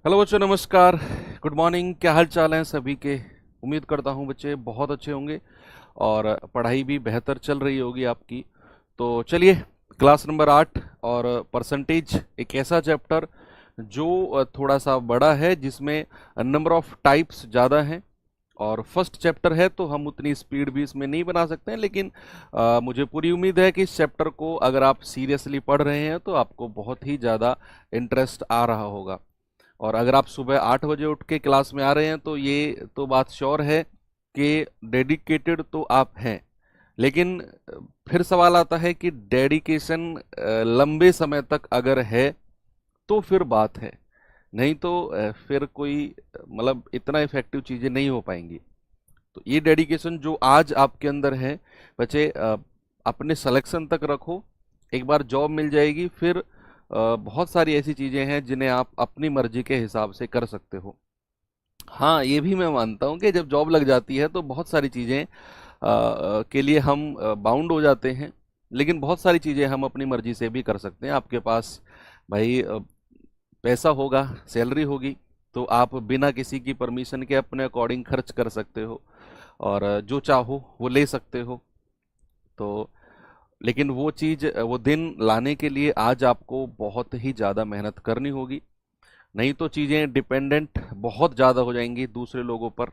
Hello बच्चों, नमस्कार। Good morning. क्या हाल चाल हैं सभी के? उम्मीद करता हूं बच्चे बहुत अच्छे होंगे और पढ़ाई भी बेहतर चल रही होगी आपकी। तो चलिए, क्लास नंबर 8 और परसेंटेज एक ऐसा चैप्टर जो थोड़ा सा बड़ा है, जिसमें नंबर ऑफ टाइप्स ज़्यादा हैं और फर्स्ट चैप्टर है, तो हम उतनी स्पीड भी इसमें नहीं बना सकते हैं। लेकिन मुझे पूरी उम्मीद है कि इस चैप्टर को अगर आप सीरियसली पढ़ रहे हैं तो आपको बहुत ही ज़्यादा इंटरेस्ट आ रहा होगा। और अगर आप सुबह 8 बजे उठ के क्लास में आ रहे हैं तो ये तो बात श्योर है कि डेडिकेटेड तो आप हैं। लेकिन फिर सवाल आता है कि डेडिकेशन लंबे समय तक अगर है तो फिर बात है, नहीं तो फिर कोई मतलब इतना इफेक्टिव चीज़ें नहीं हो पाएंगी। तो ये डेडिकेशन जो आज आपके अंदर है बच्चे, अपने सिलेक्शन तक रखो। एक बार जॉब मिल जाएगी, फिर बहुत सारी ऐसी चीज़ें हैं जिन्हें आप अपनी मर्जी के हिसाब से कर सकते हो। हाँ, ये भी मैं मानता हूँ कि जब जॉब लग जाती है तो बहुत सारी चीज़ें के लिए हम बाउंड हो जाते हैं, लेकिन बहुत सारी चीज़ें हम अपनी मर्जी से भी कर सकते हैं। आपके पास भाई पैसा होगा, सैलरी होगी, तो आप बिना किसी की परमिशन के अपने अकॉर्डिंग खर्च कर सकते हो और जो चाहो वो ले सकते हो। तो लेकिन वो चीज़, वो दिन लाने के लिए आज आपको बहुत ही ज़्यादा मेहनत करनी होगी, नहीं तो चीज़ें डिपेंडेंट बहुत ज़्यादा हो जाएंगी दूसरे लोगों पर।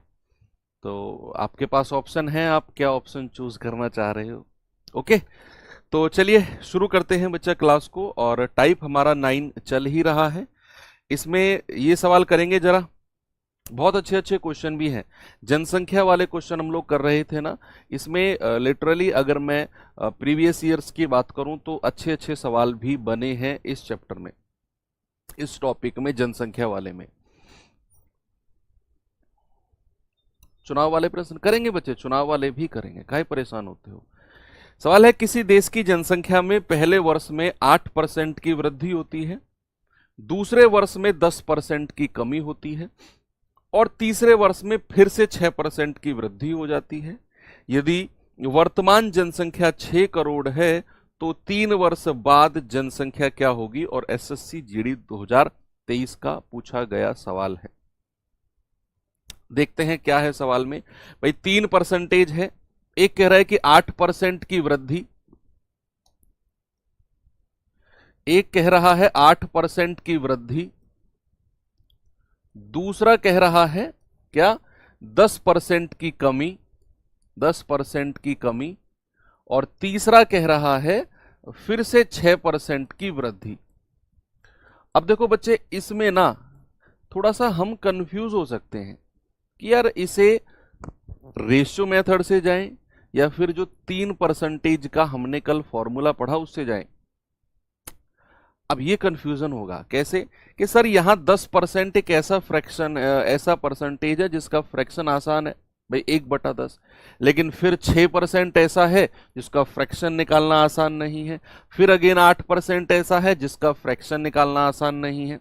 तो आपके पास ऑप्शन है, आप क्या ऑप्शन चूज करना चाह रहे हो? ओके, तो चलिए शुरू करते हैं बच्चा क्लास को। और टाइप हमारा 9 चल ही रहा है। इसमें ये सवाल करेंगे जरा, बहुत अच्छे अच्छे क्वेश्चन भी हैं। जनसंख्या वाले क्वेश्चन हम लोग कर रहे थे ना, इसमें लिटरली अगर मैं प्रीवियस ईयर्स की बात करूं तो अच्छे अच्छे सवाल भी बने हैं इस चैप्टर में, इस टॉपिक में, जनसंख्या वाले में। चुनाव वाले प्रश्न करेंगे बच्चे, चुनाव वाले भी करेंगे, काहे परेशान होते हो। सवाल है, किसी देश की जनसंख्या में पहले वर्ष में 8% की वृद्धि होती है, दूसरे वर्ष में 10% की कमी होती है और तीसरे वर्ष में फिर से 6% की वृद्धि हो जाती है। यदि वर्तमान जनसंख्या 6 करोड़ है तो 3 वर्ष बाद जनसंख्या क्या होगी? और एसएससी जीडी 2023 का पूछा गया सवाल है। देखते हैं क्या है सवाल में। भाई 3% है, एक कह रहा है कि 8% की वृद्धि, एक कह रहा है 8% की वृद्धि, दूसरा कह रहा है क्या? 10% की कमी, 10% की कमी, और तीसरा कह रहा है फिर से 6% की वृद्धि। अब देखो बच्चे, इसमें ना थोड़ा सा हम कंफ्यूज हो सकते हैं कि यार इसे रेशियो मेथड से जाएं या फिर जो 3% का हमने कल फॉर्मूला पढ़ा उससे जाएं। अब ये कंफ्यूजन होगा कैसे कि सर यहां 10% एक ऐसा फ्रैक्शन, ऐसा परसेंटेज है जिसका फ्रैक्शन आसान है, भाई 1/10। लेकिन फिर 6% ऐसा है जिसका फ्रैक्शन निकालना आसान नहीं है, फिर अगेन 8% ऐसा है जिसका फ्रैक्शन निकालना आसान नहीं है।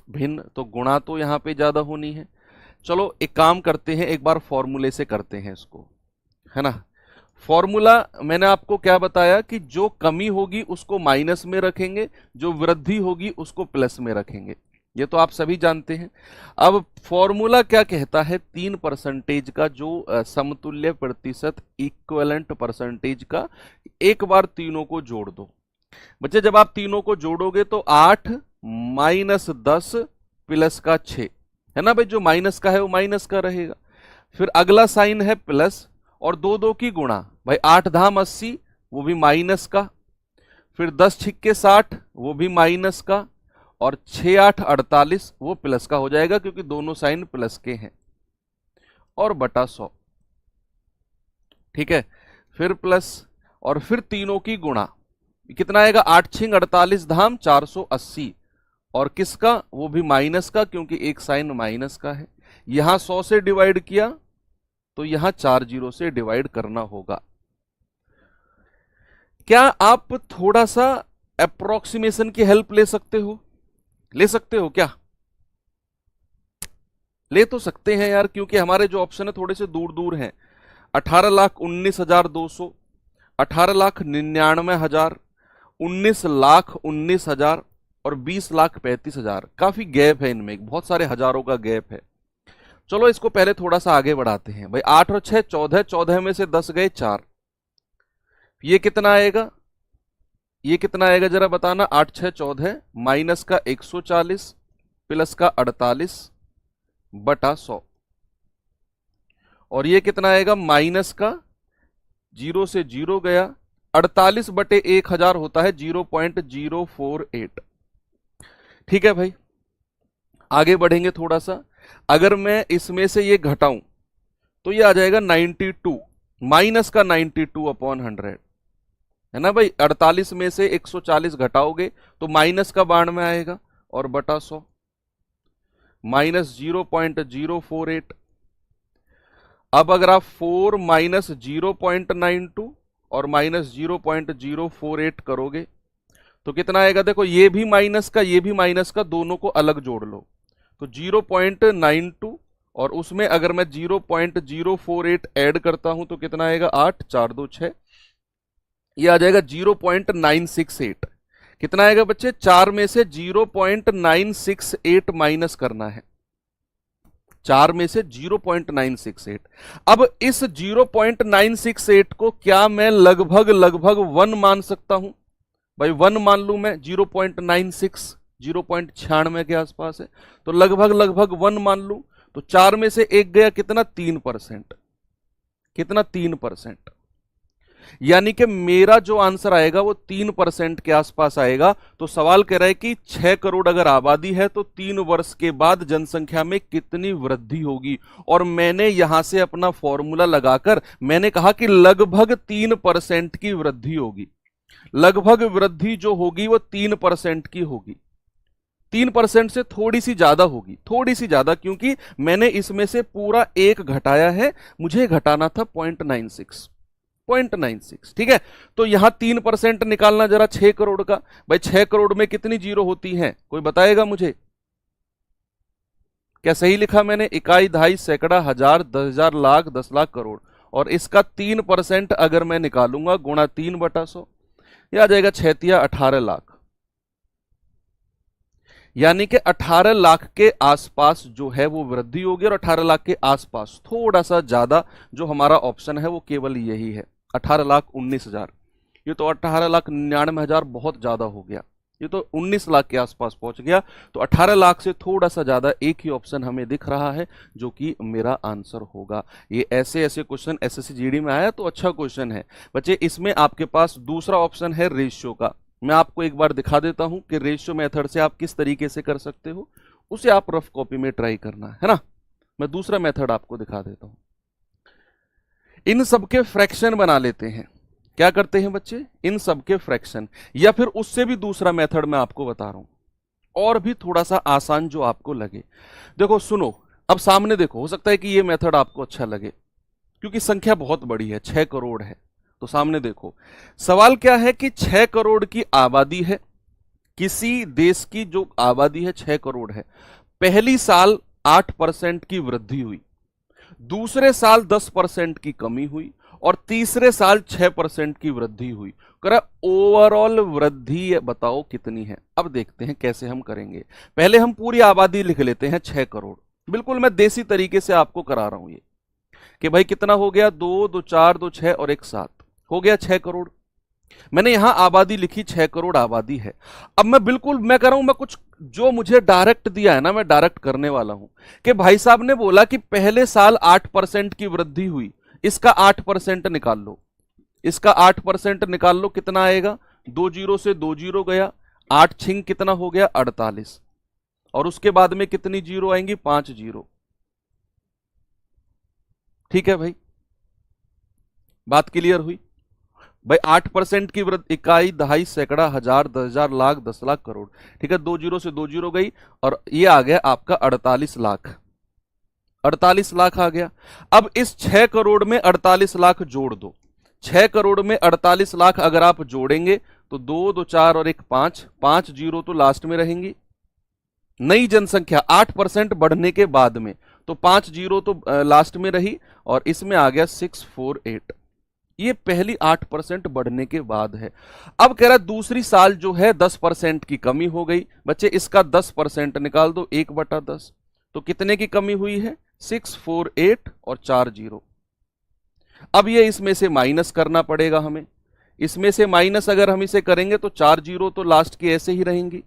भिन्न तो गुणा तो यहां पे ज्यादा होनी है। चलो एक काम करते हैं, एक बार फॉर्मूले से करते हैं इसको, है ना। फॉर्मूला मैंने आपको क्या बताया कि जो कमी होगी उसको माइनस में रखेंगे, जो वृद्धि होगी उसको प्लस में रखेंगे, ये तो आप सभी जानते हैं। अब फॉर्मूला क्या कहता है? 3% का जो समतुल्य प्रतिशत, इक्विवेलेंट परसेंटेज का, एक बार तीनों को जोड़ दो। बच्चे जब आप तीनों को जोड़ोगे तो 8 माइनस 10 प्लस का 6, है ना भाई। जो माइनस का है वो माइनस का रहेगा, फिर अगला साइन है प्लस, और दो दो की गुणा, भाई 8 धाम 80 वो भी माइनस का, फिर 10 छिक्के 60 वो भी माइनस का, और 6 8 48 वो प्लस का हो जाएगा क्योंकि दोनों साइन प्लस के हैं, और बटा 100। ठीक है, फिर प्लस, और फिर तीनों की गुणा, कितना आएगा? 8 छिंग 48 धाम 480, और किसका? वो भी माइनस का क्योंकि एक साइन माइनस का है। यहां 100 से डिवाइड किया तो यहां 4 जीरो से डिवाइड करना होगा। क्या आप थोड़ा सा अप्रोक्सीमेशन की हेल्प ले सकते हो? ले सकते हो क्या? ले तो सकते हैं यार, क्योंकि हमारे जो ऑप्शन है थोड़े से दूर दूर हैं। 18,19,200, 18,99,000, 19,19,000, और 20,35,000, काफी गैप है इनमें, बहुत सारे हजारों का गैप है। चलो इसको पहले थोड़ा सा आगे बढ़ाते हैं भाई। 8 और 6 14, 14 में से 10 गए 4, ये कितना आएगा, ये कितना आएगा जरा बताना। 8 6 14 माइनस का 140 प्लस का 48 बटा 100, और ये कितना आएगा माइनस का 0 से 0 गया, 48 बटे 1000 होता है 0.048। ठीक है भाई, आगे बढ़ेंगे थोड़ा सा। अगर मैं इसमें से ये घटाऊं तो ये आ जाएगा 92, माइनस का 92 अपॉन 100, है ना भाई। 48 में से 140 घटाओगे तो माइनस का 92 में आएगा, और बटा 100 माइनस 0.048। अब अगर आप 4 माइनस 0.92 और माइनस 0.048 करोगे तो कितना आएगा, देखो ये भी माइनस का ये भी माइनस का, दोनों को अलग जोड़ लो तो 0.92, और उसमें अगर मैं 0.048 ऐड करता हूं तो कितना आएगा, 8 4 2 6, ये आ जाएगा 0.968। कितना आएगा बच्चे, 4 में से 0.968 माइनस करना है, 4 में से 0.968। अब इस 0.968 को क्या मैं लगभग 1 मान सकता हूं भाई, 1 मान लू मैं। 0.96 0.96 के आसपास है, तो लगभग 1 मान लू। तो 4 में से 1 गया, कितना 3%, कितना 3%, यानी कि मेरा जो आंसर आएगा वो 3% के आसपास आएगा। तो सवाल कह रहा है कि 6 करोड़ अगर आबादी है तो 3 वर्ष के बाद जनसंख्या में कितनी वृद्धि होगी, और मैंने यहां से अपना फॉर्मूला लगाकर मैंने कहा कि लगभग 3% की वृद्धि होगी। लगभग वृद्धि जो होगी वो 3% की होगी, 3% से थोड़ी सी ज्यादा होगी, थोड़ी सी ज्यादा, क्योंकि मैंने इसमें से पूरा 1 घटाया है, मुझे घटाना था 0.96। ठीक है, तो यहां 3% निकालना जरा 6 करोड़ का। भाई 6 करोड़ में कितनी जीरो होती हैं, कोई बताएगा मुझे। क्या सही लिखा मैंने, इकाई, दहाई, सैकड़ा, हजार, 10,000, लाख, 10 लाख, करोड़, और इसका 3% अगर मैं निकालूंगा गुणा 3/100, यह आ जाएगा 6 18 लाख। यानी कि 18 लाख के आसपास जो है वो वृद्धि होगी, और 18 लाख के आसपास थोड़ा सा ज्यादा जो हमारा ऑप्शन है वो केवल यही है, 18,19,000। ये तो 18,99,000 बहुत ज्यादा हो गया, ये तो 19 लाख के आसपास पहुंच गया। तो 18 लाख से थोड़ा सा ज्यादा एक ही ऑप्शन हमें दिख रहा है जो कि मेरा आंसर होगा। ये ऐसे ऐसे क्वेश्चन एसएससी जीडी में आया तो अच्छा क्वेश्चन है बच्चे। इसमें आपके पास दूसरा ऑप्शन है रेशियो का, मैं आपको एक बार दिखा देता हूं कि रेशियो मेथड से आप किस तरीके से कर सकते हो, उसे आप रफ कॉपी में ट्राई करना है ना। मैं दूसरा मेथड आपको दिखा देता हूं। इन सबके फ्रैक्शन बना लेते हैं। क्या करते हैं बच्चे, इन सबके फ्रैक्शन, या फिर उससे भी दूसरा मेथड मैं आपको बता रहा हूं, और भी थोड़ा सा आसान जो आपको लगे। देखो सुनो, अब सामने देखो, हो सकता है कि यह मेथड आपको अच्छा लगे क्योंकि संख्या बहुत बड़ी है, 6 करोड़ है। तो सामने देखो, सवाल क्या है कि 6 करोड़ की आबादी है, किसी देश की जो आबादी है 6 करोड़ है। पहली साल 8% की वृद्धि हुई, दूसरे साल 10% की कमी हुई, और तीसरे साल 6% की वृद्धि हुई। ओवरऑल वृद्धि बताओ कितनी है। अब देखते हैं कैसे हम करेंगे। पहले हम पूरी आबादी लिख लेते हैं 6 करोड़, बिल्कुल मैं देसी तरीके से आपको करा रहा हूं ये कि भाई कितना हो गया, 2 2 4 2 6 और 1 7, हो गया 6 करोड़। मैंने यहां आबादी लिखी, 6 करोड़ आबादी है। अब मैं बिल्कुल मैं कर रहा हूं, मैं कुछ जो मुझे डायरेक्ट दिया है ना मैं डायरेक्ट करने वाला हूं कि भाई साहब ने बोला कि पहले साल 8% की वृद्धि हुई, इसका 8% निकाल लो, इसका 8% निकाल लो, कितना आएगा, 2 जीरो से 2 जीरो गया, 8 छिंग कितना हो गया 48, और उसके बाद में कितनी जीरो आएंगी, 5 जीरो। ठीक है भाई, बात क्लियर हुई भाई। 8% की वृद्धि, इकाई, दहाई, सैकड़ा, हजार, 10,000, लाख, 10 लाख, करोड़। ठीक है, 2 जीरो से 2 जीरो गई, और ये आ गया आपका 48 लाख, 48 लाख आ गया। अब इस 6 करोड़ में 48 लाख जोड़ दो, 6 करोड़ में 48 लाख अगर आप जोड़ेंगे तो 2 2 4 और 1 5, 5 जीरो तो लास्ट में रहेंगी। नई जनसंख्या 8% बढ़ने के बाद में, तो 5 जीरो तो लास्ट में रही, और इसमें आ गया 648। ये पहली 8% बढ़ने के बाद है। अब कह रहा है दूसरी साल जो है 10% की कमी हो गई। बच्चे इसका 10% निकाल दो, 1/10। तो कितने की कमी हुई है? 6, 4, 8 और 4 जीरो। अब ये इसमें से माइनस करना पड़ेगा हमें। इसमें से माइनस अगर हम इसे करेंगे तो 4 जीरो तो लास्ट की ऐसे ही रहेंगी,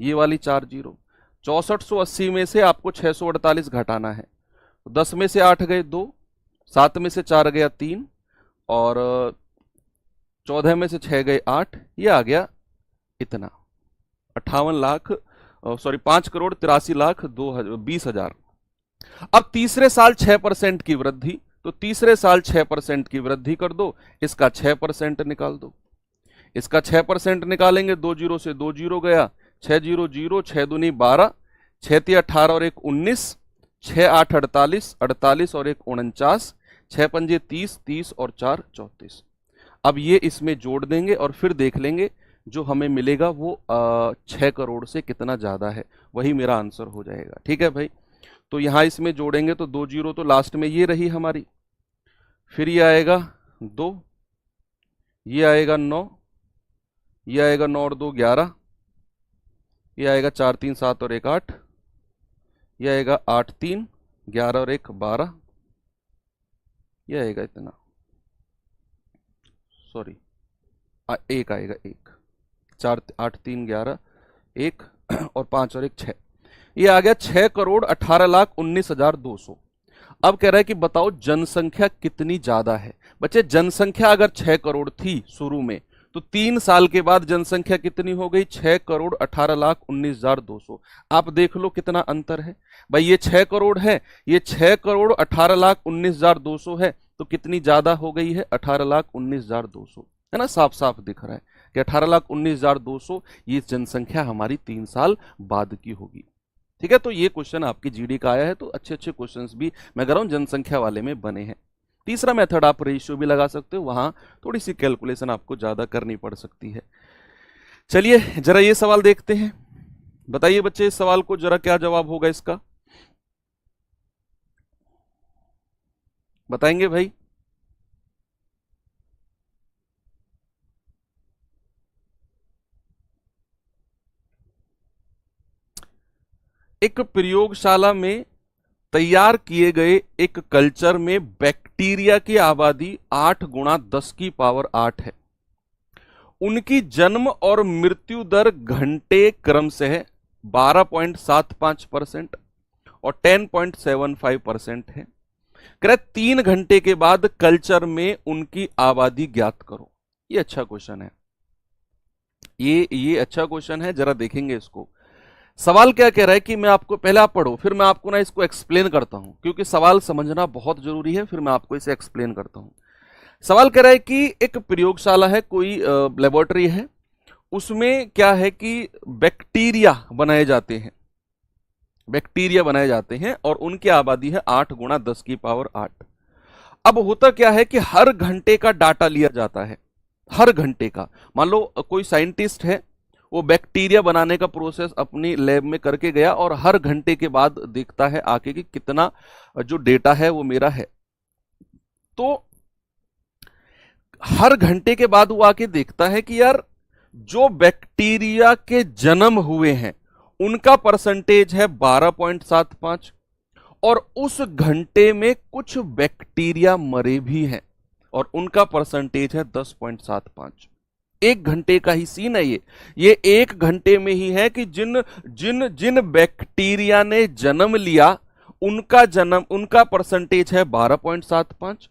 ये वाली 4 जीरो। 6480 में से आपको 648 घटाना है। 10 में से 8 गए 2, 7 में से 4 गया 3 और 14 में से 6 गए 8। ये आ गया इतना 58 लाख, सॉरी 5,83,20,000। अब तीसरे साल 6% की वृद्धि, तो तीसरे साल 6% की वृद्धि कर दो, इसका 6% निकाल दो। इसका 6% निकालेंगे, 2 जीरो से 2 जीरो गया, 6 जीरो जीरो, 6 दूनी 12, 6 ती 18 और 1 19, 6 8 48, 48 और 1 49, 6 पंजे 30, 30 और 4 34। अब ये इसमें जोड़ देंगे और फिर देख लेंगे जो हमें मिलेगा वो 6 करोड़ से कितना ज्यादा है, वही मेरा आंसर हो जाएगा। ठीक है भाई, तो यहां इसमें जोड़ेंगे तो 2 जीरो तो लास्ट में ये रही हमारी, फिर ये आएगा 2, ये आएगा 9, ये आएगा 9 और 2 11, ये आएगा 4 3 7 और 1 8, ये आएगा 8 3 11 और 1 12, ये आएगा इतना, सॉरी 1 आएगा 1, 4 8 3 11 1 और 5 और 1 6, ये आ गया 6,18,19,200। अब कह रहा है कि बताओ जनसंख्या कितनी ज्यादा है। बच्चे जनसंख्या अगर 6 करोड़ थी शुरू में, तो 3 साल के बाद जनसंख्या कितनी हो गई? 6,18,19,200। आप देख लो कितना अंतर है भाई, ये 6 करोड़ है, ये 6,18,19,200 है, तो कितनी ज्यादा हो गई है? 18,19,200, है ना, साफ साफ दिख रहा है कि 18,19,200 ये जनसंख्या हमारी 3 साल बाद की होगी। ठीक है, तो ये क्वेश्चन आपकी जीडी का आया है, तो अच्छे अच्छे क्वेश्चंस भी मैं कह रहा हूं जनसंख्या वाले में बने हैं। तीसरा मेथड आप रेशियो भी लगा सकते हो, वहां थोड़ी सी कैलकुलेशन आपको ज्यादा करनी पड़ सकती है। चलिए जरा ये सवाल देखते हैं, बताइए बच्चे इस सवाल को जरा क्या जवाब होगा इसका, बताएंगे भाई? एक प्रयोगशाला में तैयार किए गए एक कल्चर में बैक्टीरिया की आबादी 8 गुणा 10 की पावर 8 है। उनकी जन्म और मृत्यु दर घंटे क्रम से है 12.75% और 10.75% है। कह 3 घंटे के बाद कल्चर में उनकी आबादी ज्ञात करो। ये अच्छा क्वेश्चन है, ये अच्छा क्वेश्चन है, जरा देखेंगे इसको। सवाल क्या कह रहा है कि मैं आपको, पहले आप पढ़ो फिर मैं आपको ना इसको एक्सप्लेन करता हूं, क्योंकि सवाल समझना बहुत जरूरी है, फिर मैं आपको इसे एक्सप्लेन करता हूं। सवाल कह रहा है कि एक प्रयोगशाला है, कोई लेबोरेटरी है, उसमें क्या है कि बैक्टीरिया बनाए जाते हैं, बैक्टीरिया बनाए जाते हैं और उनकी आबादी है 8 गुणा 10 की पावर 8। अब होता क्या है कि हर घंटे का डाटा लिया जाता है, हर घंटे का। मान लो कोई साइंटिस्ट है, वो बैक्टीरिया बनाने का प्रोसेस अपनी लैब में करके गया और हर घंटे के बाद देखता है आके कि कितना जो डेटा है वो मेरा है। तो हर घंटे के बाद वो आके देखता है कि यार जो बैक्टीरिया के जन्म हुए हैं उनका परसेंटेज है 12.75 और उस घंटे में कुछ बैक्टीरिया मरे भी हैं और उनका परसेंटेज है 10.75। 1 घंटे का ही सीन है ये 1 घंटे में ही है कि जिन जिन जिन बैक्टीरिया ने जन्म लिया उनका परसेंटेज है 12.75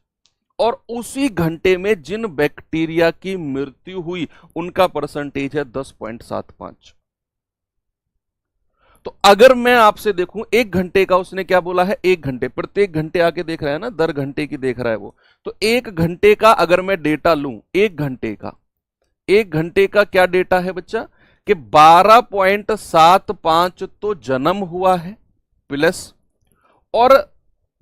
और उसी घंटे में जिन बैक्टीरिया की मृत्यु हुई उनका परसेंटेज है 10.75। तो अगर मैं आपसे देखूं 1 घंटे का, उसने क्या बोला है 1 घंटे, प्रत्येक घंटे आके देख रहा है ना, दर घंटे की देख रहा है वो, तो 1 घंटे का अगर मैं डेटा लूं, 1 घंटे का क्या डेटा है बच्चा कि 12.75 तो जन्म हुआ है प्लस, और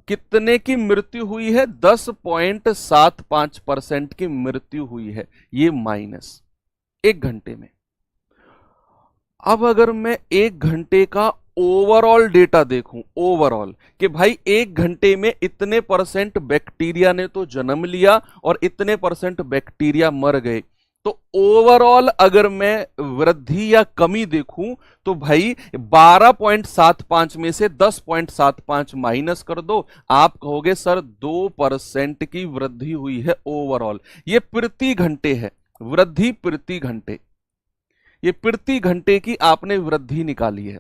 कितने की मृत्यु हुई है? 10.75% की मृत्यु हुई है, ये माइनस 1 घंटे में। अब अगर मैं 1 घंटे का ओवरऑल डेटा देखूं, ओवरऑल कि भाई 1 घंटे में इतने % बैक्टीरिया ने तो जन्म लिया और इतने % बैक्टीरिया मर गए, तो ओवरऑल अगर मैं वृद्धि या कमी देखूं तो भाई 12.75 में से 10.75 माइनस कर दो, आप कहोगे सर 2% की वृद्धि हुई है ओवरऑल। ये प्रति घंटे है, वृद्धि प्रति घंटे, ये प्रति घंटे की आपने वृद्धि निकाली है।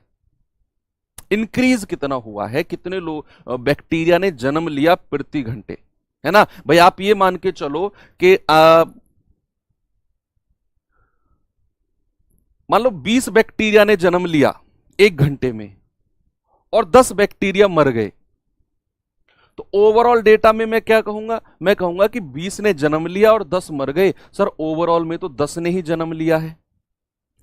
इंक्रीज कितना हुआ है, कितने लोग बैक्टीरिया ने जन्म लिया प्रति घंटे, है ना भाई। आप ये मान के चलो कि मान लो 20 बैक्टीरिया ने जन्म लिया 1 घंटे में और 10 बैक्टीरिया मर गए, तो ओवरऑल डेटा में मैं क्या कहूंगा, मैं कहूंगा कि 20 ने जन्म लिया और 10 मर गए। सर ओवरऑल में तो 10 ने ही जन्म लिया है,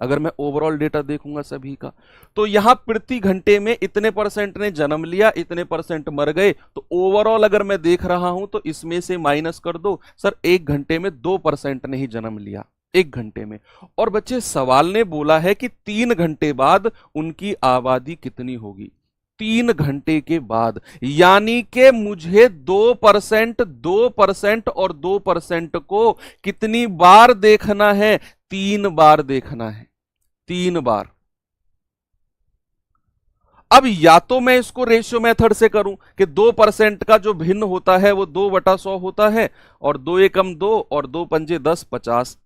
अगर मैं ओवरऑल डेटा देखूंगा सभी का। तो यहां प्रति घंटे में इतने % ने जन्म लिया, इतने % मर गए, तो ओवरऑल अगर मैं देख रहा हूं तो इसमें से माइनस कर दो। सर 1 घंटे में 2% ने ही जन्म लिया, 1 घंटे में। और बच्चे सवाल ने बोला है कि 3 घंटे बाद उनकी आबादी कितनी होगी, 3 घंटे के बाद, यानी कि मुझे 2% 2% और 2% को कितनी बार देखना है, 3 बार देखना है, 3 बार। अब या तो मैं इसको रेशियो मेथड से करूं कि 2% का जो भिन्न होता है वो 2/100 होता है, और 2 एकम 2 और 2 पंजे 10, 50।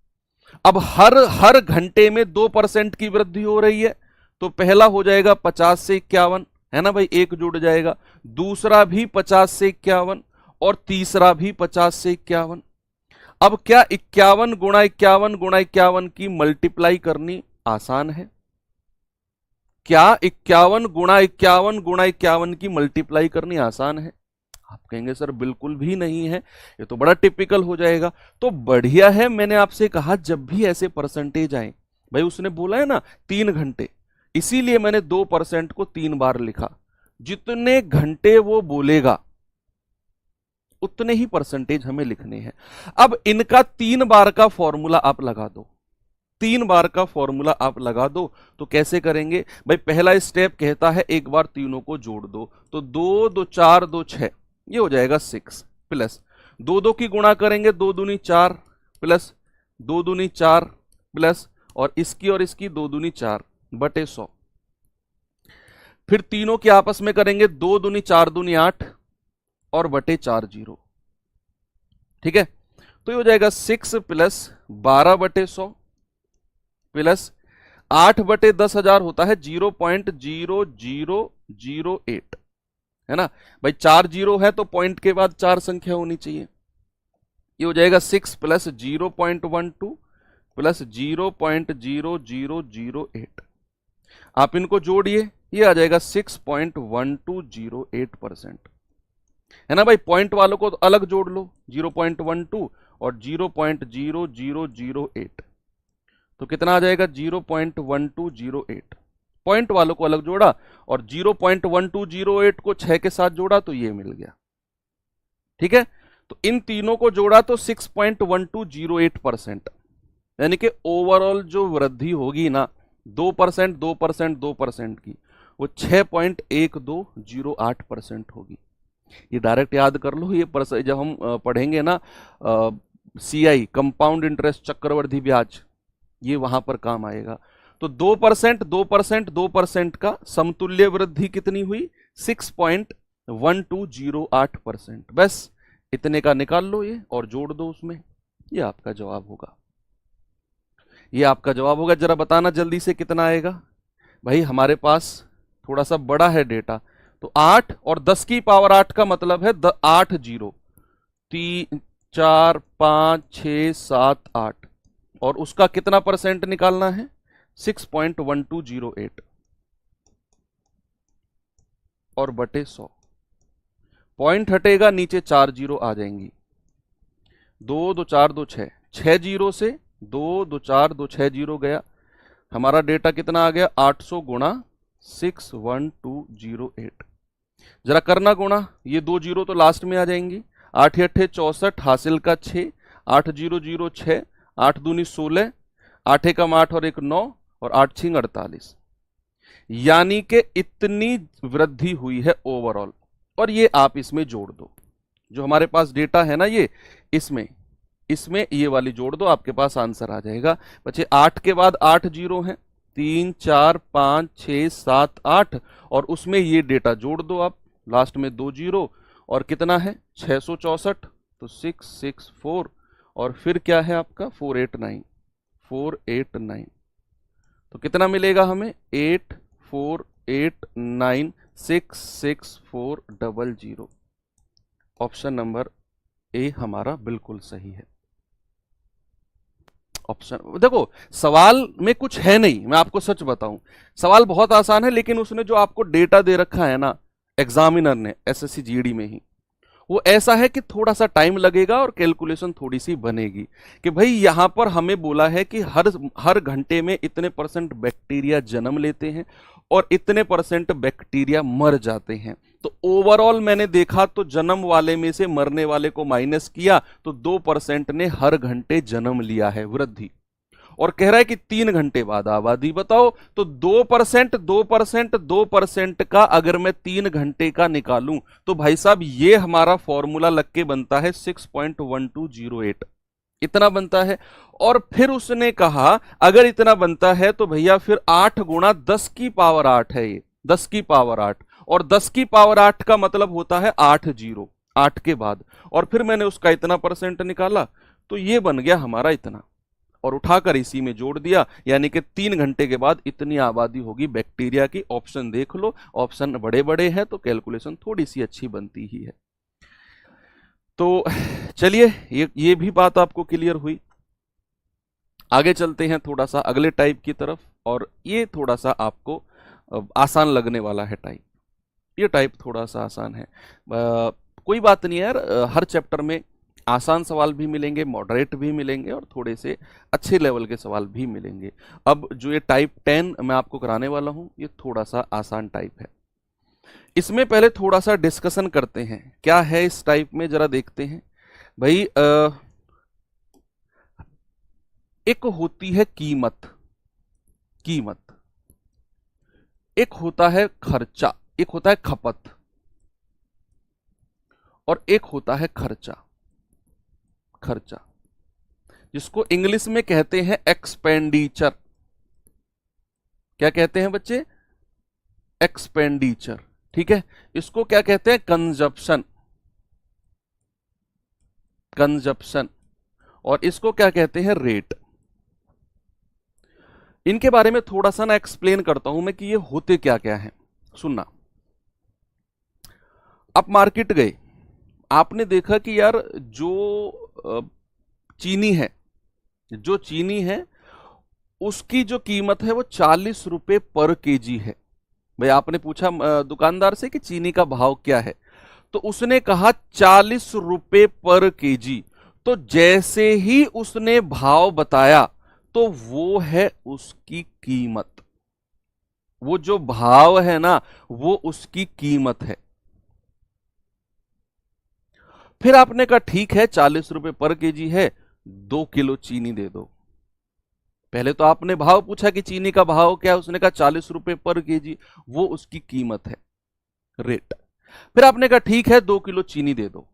अब हर घंटे में 2% की वृद्धि हो रही है, तो पहला हो जाएगा 50 से 51, है ना भाई, एक जुड़ जाएगा। दूसरा भी 50 से 51 और तीसरा भी 50 से 51। अब क्या 51 गुणा 51 गुणा 51 की मल्टीप्लाई करनी आसान है? क्या 51 गुणा 51 गुणा 51 की मल्टीप्लाई करनी आसान है? आप कहेंगे सर बिल्कुल भी नहीं है, ये तो बड़ा टिपिकल हो जाएगा। तो बढ़िया है, मैंने आपसे कहा जब भी ऐसे परसेंटेज आए, भाई उसने बोला है ना 3 घंटे, इसीलिए मैंने 2% को 3 बार लिखा। जितने घंटे वो बोलेगा उतने ही परसेंटेज हमें लिखने हैं। अब इनका 3 बार का फॉर्मूला आप लगा दो, 3 बार का फॉर्मूला आप लगा दो। तो कैसे करेंगे भाई, पहला स्टेप कहता है एक बार तीनों को जोड़ दो, तो 2 2 4 2 6, ये हो जाएगा 6, प्लस 2 2 की गुणा करेंगे, 2 दूनी 4 प्लस 2 दूनी 4 प्लस, और इसकी 2 दूनी 4 बटे 100। फिर तीनों के आपस में करेंगे, 2 दूनी 4 दूनी 8 और बटे 4 0, ठीक है। तो ये हो जाएगा 6 प्लस 12 बटे 100 प्लस 8 बटे 10,000 होता है 0.0008, है ना भाई। 4 0 है तो पॉइंट के बाद 4 संख्या होनी चाहिए। ये हो जाएगा 6 प्लस 0.12 प्लस 0.0008। आप इनको जोड़िए, ये आ जाएगा 6.1208%, है ना भाई। पॉइंट वालों को तो अलग जोड़ लो, 0.12 और 0.0008, तो कितना आ जाएगा 0.1208। पॉइंट वालों को अलग जोड़ा और 0.1208 को 6 के साथ जोड़ा तो ये मिल गया, ठीक है। तो इन तीनों को जोड़ा तो 6.1208%, यानी कि ओवरऑल जो वृद्धि होगी ना 2% 2% 2% की, वो 6.1208% होगी। ये डायरेक्ट याद कर लो, ये जब हम पढ़ेंगे ना CI कंपाउंड इंटरेस्ट चक्रवृद्धि ब्याज, ये वहां पर काम आएगा। तो 2% 2% 2% का समतुल्य वृद्धि कितनी हुई, 6.1208%। बस इतने का निकाल लो ये और जोड़ दो उसमें, ये आपका जवाब होगा, ये आपका जवाब होगा। जरा बताना जल्दी से कितना आएगा भाई। हमारे पास थोड़ा सा बड़ा है डेटा, तो 8 और 10 की पावर 8 का मतलब है 8 0, 3 4 5 6 7 8, और उसका कितना % निकालना है, 6.1208 और बटे 100। पॉइंट हटेगा, नीचे 4 0 आ जाएंगी, 2 2 4 2 6, 6 0 से 2 2 4 2 6 0 गया। हमारा डेटा कितना आ गया, 800 गुणा 61208। जरा करना गुणा, ये 2 0 तो लास्ट में आ जाएंगी, 8 8 64 हासिल का 6, 8 0 0 6, 8 दूनी 16, 8 एकम 8 और 1 9 और 8 6 48। यानी कि इतनी वृद्धि हुई है ओवरऑल। और ये आप इसमें जोड़ दो, जो हमारे पास डेटा है ना ये, इसमें इसमें ये वाली जोड़ दो, आपके पास आंसर आ जाएगा। बच्चे 8 के बाद 8 जीरो हैं, 3 4 5 6 7 8, और उसमें ये डेटा जोड़ दो आप, लास्ट में 2 जीरो, और कितना है 664, तो 664, और फिर क्या है आपका 489, 489, तो कितना मिलेगा हमें 84896640। ऑप्शन नंबर ए हमारा बिल्कुल सही है। ऑप्शन देखो, सवाल में कुछ है नहीं, मैं आपको सच बताऊं, सवाल बहुत आसान है, लेकिन उसने जो आपको डेटा दे रखा है ना एग्जामिनर ने एसएससी जीडी में ही, वो ऐसा है कि थोड़ा सा टाइम लगेगा और कैलकुलेशन थोड़ी सी बनेगी कि भाई यहां पर हमें बोला है कि हर घंटे में इतने % बैक्टीरिया जन्म लेते हैं और इतने % बैक्टीरिया मर जाते हैं। तो ओवरऑल मैंने देखा तो जन्म वाले में से मरने वाले को माइनस किया तो 2% ने हर घंटे जन्म लिया है वृद्धि, और कह रहा है कि 3 घंटे बाद आबादी बताओ, तो 2% 2% 2% का अगर मैं 3 घंटे का निकालूं तो भाई साहब ये हमारा फॉर्मूला लग के बनता है 6.1208, इतना बनता है। और फिर उसने कहा अगर इतना बनता है तो भैया फिर 8 गुणा 10 की पावर 8 है ये, 10 की पावर 8, और 10 की पावर 8 का मतलब होता है 8 जीरो 8 के बाद, और फिर मैंने उसका इतना % निकाला तो ये बन गया हमारा इतना, और उठाकर इसी में जोड़ दिया, यानी कि 3 घंटे के बाद इतनी आबादी होगी बैक्टीरिया की। ऑप्शन देख लो, ऑप्शन बड़े बड़े हैं तो कैलकुलेशन थोड़ी सी अच्छी बनती ही है। तो चलिए ये भी बात आपको क्लियर हुई। आगे चलते हैं थोड़ा सा अगले टाइप की तरफ, और ये थोड़ा सा आपको आसान लगने वाला है टाइप, ये टाइप थोड़ा सा आसान है। कोई बात नहीं यार, हर चैप्टर में आसान सवाल भी मिलेंगे, मॉडरेट भी मिलेंगे, और थोड़े से अच्छे लेवल के सवाल भी मिलेंगे। अब जो ये टाइप 10 मैं आपको कराने वाला हूं, ये थोड़ा सा आसान टाइप है। इसमें पहले थोड़ा सा डिस्कशन करते हैं क्या है इस टाइप में, जरा देखते हैं भाई। एक होती है कीमत, कीमत, एक होता है खर्चा, एक होता है खपत, और एक होता है खर्चा, खर्चा, जिसको इंग्लिश में कहते हैं एक्सपेंडिचर। क्या कहते हैं बच्चे? एक्सपेंडिचर, ठीक है। इसको क्या कहते हैं? कंजप्शन, कंजप्शन, और इसको क्या कहते हैं? रेट। इनके बारे में थोड़ा सा ना एक्सप्लेन करता हूं मैं कि ये होते क्या क्या हैं, सुनना। आप मार्केट गए, आपने देखा कि यार जो चीनी है, जो चीनी है उसकी जो कीमत है वो 40 रुपए पर केजी है। भाई आपने पूछा दुकानदार से कि चीनी का भाव क्या है, तो उसने कहा 40 रुपए पर केजी। तो जैसे ही उसने भाव बताया तो वो है उसकी कीमत, वो जो भाव है ना वो उसकी कीमत है। फिर आपने कहा ठीक है 40 रुपए पर केजी है, 2 किलो चीनी दे दो। पहले तो आपने भाव पूछा कि चीनी का भाव क्या है, उसने कहा 40 रुपए पर केजी, वो उसकी कीमत है, रेट। फिर आपने कहा ठीक है 2 किलो चीनी दे दो।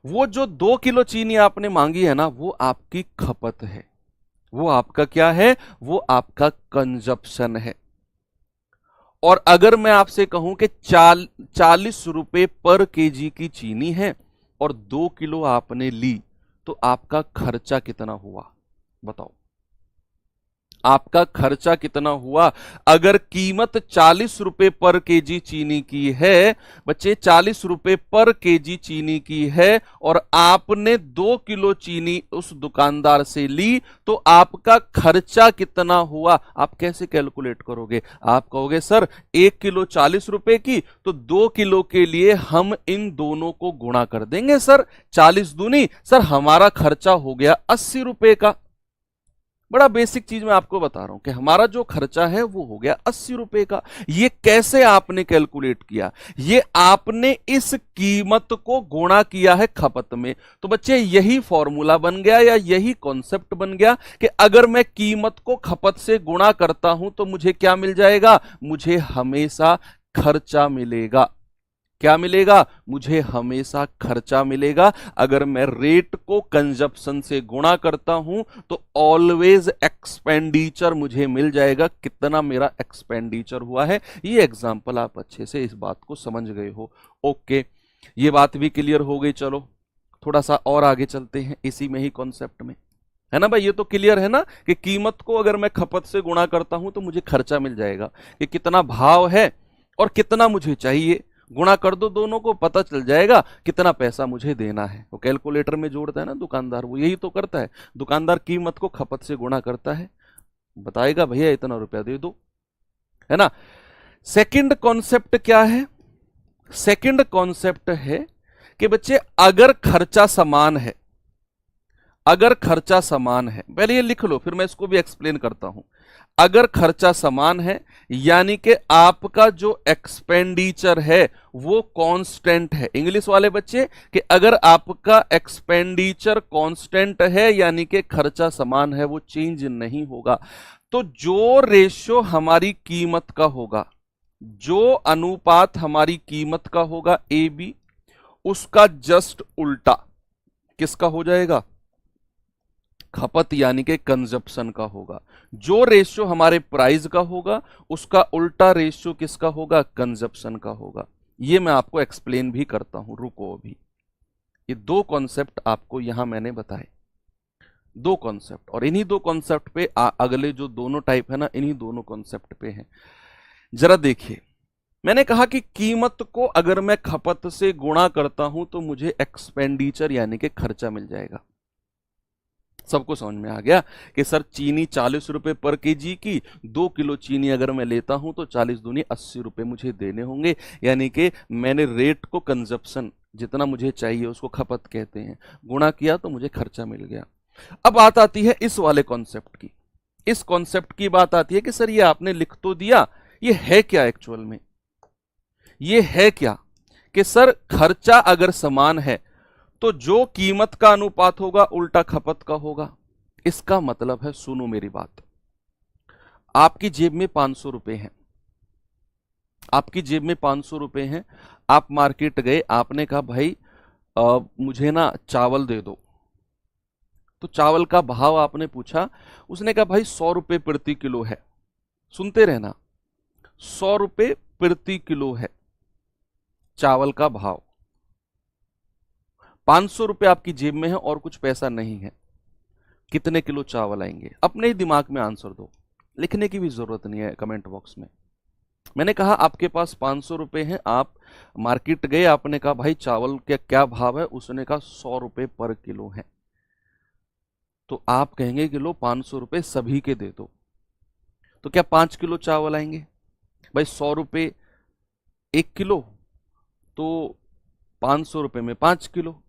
वो जो 2 किलो चीनी आपने मांगी है ना वो आपकी खपत है, वो आपका क्या है? वो आपका कंजप्शन है। और अगर मैं आपसे कहूं कि 40 रुपए पर केजी की चीनी है और 2 किलो आपने ली, तो आपका खर्चा कितना हुआ बताओ? आपका खर्चा कितना हुआ? अगर कीमत 40 रुपए पर केजी चीनी की है, बच्चे 40 रुपए पर केजी चीनी की है, और आपने 2 किलो चीनी उस दुकानदार से ली, तो आपका खर्चा कितना हुआ? आप कैसे कैलकुलेट करोगे? आप कहोगे सर 1 किलो 40 रुपए की, तो 2 किलो के लिए हम इन दोनों को गुणा कर देंगे सर, 40 दूनी, सर हमारा खर्चा हो गया 80 रुपए का। बड़ा बेसिक चीज मैं आपको बता रहा हूं कि हमारा जो खर्चा है वो हो गया 80 रुपए का। ये कैसे आपने कैलकुलेट किया? ये आपने इस कीमत को गुणा किया है खपत में। तो बच्चे यही फॉर्मूला बन गया या यही कॉन्सेप्ट बन गया कि अगर मैं कीमत को खपत से गुणा करता हूं तो मुझे क्या मिल जाएगा? मुझे हमेशा खर्चा मिलेगा। क्या मिलेगा? मुझे हमेशा खर्चा मिलेगा। अगर मैं रेट को कंजप्शन से गुणा करता हूं तो ऑलवेज एक्सपेंडिचर मुझे मिल जाएगा, कितना मेरा एक्सपेंडिचर हुआ है। ये एग्जांपल आप अच्छे से इस बात को समझ गए हो। ओके, ये बात भी क्लियर हो गई। चलो थोड़ा सा और आगे चलते हैं इसी में ही कॉन्सेप्ट में, है ना भाई? ये तो क्लियर है ना कि कीमत को अगर मैं खपत से गुणा करता हूं तो मुझे खर्चा मिल जाएगा, कि कितना भाव है और कितना मुझे चाहिए। गुणा कर दो दोनों को, पता चल जाएगा कितना पैसा मुझे देना है। वो कैलकुलेटर में जोड़ता है ना दुकानदार, वो यही तो करता है। दुकानदार कीमत को खपत से गुणा करता है, बताएगा भैया इतना रुपया दे दो, है ना। सेकंड कॉन्सेप्ट क्या है? सेकंड कॉन्सेप्ट है कि बच्चे अगर खर्चा समान है, अगर खर्चा समान है, पहले ये लिख लो फिर मैं इसको भी एक्सप्लेन करता हूं। अगर खर्चा समान है यानी कि आपका जो एक्सपेंडिचर है वो कांस्टेंट है। इंग्लिश वाले बच्चे कि अगर आपका एक्सपेंडिचर कांस्टेंट है यानी कि खर्चा समान है, वो चेंज नहीं होगा, तो जो रेशियो हमारी कीमत का होगा, जो अनुपात हमारी कीमत का होगा ए बी, उसका जस्ट उल्टा किसका हो जाएगा? खपत यानी कि कंजप्शन का होगा। जो रेशियो हमारे प्राइस का होगा उसका उल्टा रेशियो किसका होगा? कंजप्शन का होगा। ये मैं आपको एक्सप्लेन भी करता हूं, रुको अभी। ये दो कॉन्सेप्ट आपको यहां मैंने बताए, दो कॉन्सेप्ट, और इन्हीं दो कॉन्सेप्ट पे अगले जो दोनों टाइप है ना, इन्हीं दोनों कॉन्सेप्ट पे हैं। जरा देखिए, मैंने कहा कि कीमत को अगर मैं खपत से गुणा करता हूं तो मुझे एक्सपेंडिचर यानी कि खर्चा मिल जाएगा। सबको समझ में आ गया कि सर चीनी 40 रुपए पर केजी की, 2 किलो चीनी अगर मैं लेता हूं तो 40 दूनी 80 रुपए मुझे देने होंगे, यानी कि मैंने रेट को कंजप्शन जितना मुझे चाहिए उसको खपत कहते हैं, गुणा किया तो मुझे खर्चा मिल गया। अब बात आती है इस वाले कॉन्सेप्ट की। इस कॉन्सेप्ट की बात आती है कि सर ये आपने लिख तो दिया, ये है क्या एक्चुअल में? ये है क्या कि सर खर्चा अगर समान है तो जो कीमत का अनुपात होगा उल्टा खपत का होगा। इसका मतलब है, सुनो मेरी बात, आपकी जेब में 500 रुपए हैं, आपकी जेब में 500 रुपए हैं, आप मार्केट गए, आपने कहा भाई मुझे ना चावल दे दो। तो चावल का भाव आपने पूछा, उसने कहा भाई 100 रुपए प्रति किलो है। सुनते रहना, 100 रुपए प्रति किलो है चावल का भाव। 500 रुपए आपकी जेब में है और कुछ पैसा नहीं है, कितने किलो चावल आएंगे? अपने ही दिमाग में आंसर दो, लिखने की भी जरूरत नहीं है कमेंट बॉक्स में। मैंने कहा आपके पास 500 रुपए हैं, आप मार्केट गए, आपने कहा भाई चावल के क्या भाव है? उसने कहा 100 रुपए पर किलो है। तो आप कहेंगे कि लो 500 रुपए सभी के दे दो, तो क्या 5 किलो चावल आएंगे? भाई 100 रुपए 1 किलो, तो 500 रुपए में 5 किलो,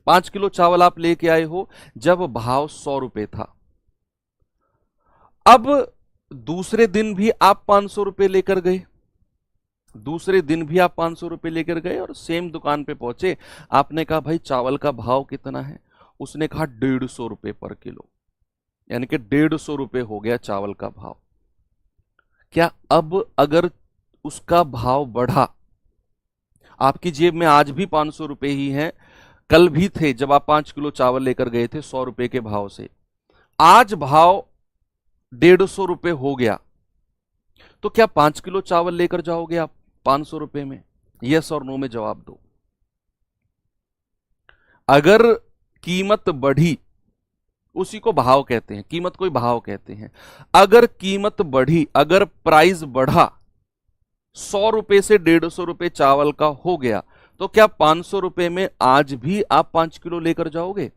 5 किलो चावल आप लेके आए हो जब भाव 100 रुपए था। अब दूसरे दिन भी आप 500 रुपए लेकर गए, दूसरे दिन भी आप 500 रुपए लेकर गए और सेम दुकान पे पहुंचे, आपने कहा भाई चावल का भाव कितना है? उसने कहा 150 रुपए पर किलो, यानी कि 150 रुपए हो गया चावल का भाव। क्या अब अगर उसका भाव बढ़ा, आपकी जेब में आज भी 500 रुपए ही हैं, कल भी थे जब आप 5 किलो चावल लेकर गए थे 100 रुपए के भाव से, आज भाव 150 रुपए हो गया, तो क्या 5 किलो चावल लेकर जाओगे आप 500 रुपए में? यस और नो में जवाब दो। अगर कीमत बढ़ी, उसी को भाव कहते हैं, कीमत को ही भाव कहते हैं। अगर कीमत बढ़ी, अगर प्राइस बढ़ा, 100 रुपए से 150 रुपए चावल का हो गया, तो क्या 500 रुपए में आज भी आप 5 किलो लेकर जाओगे?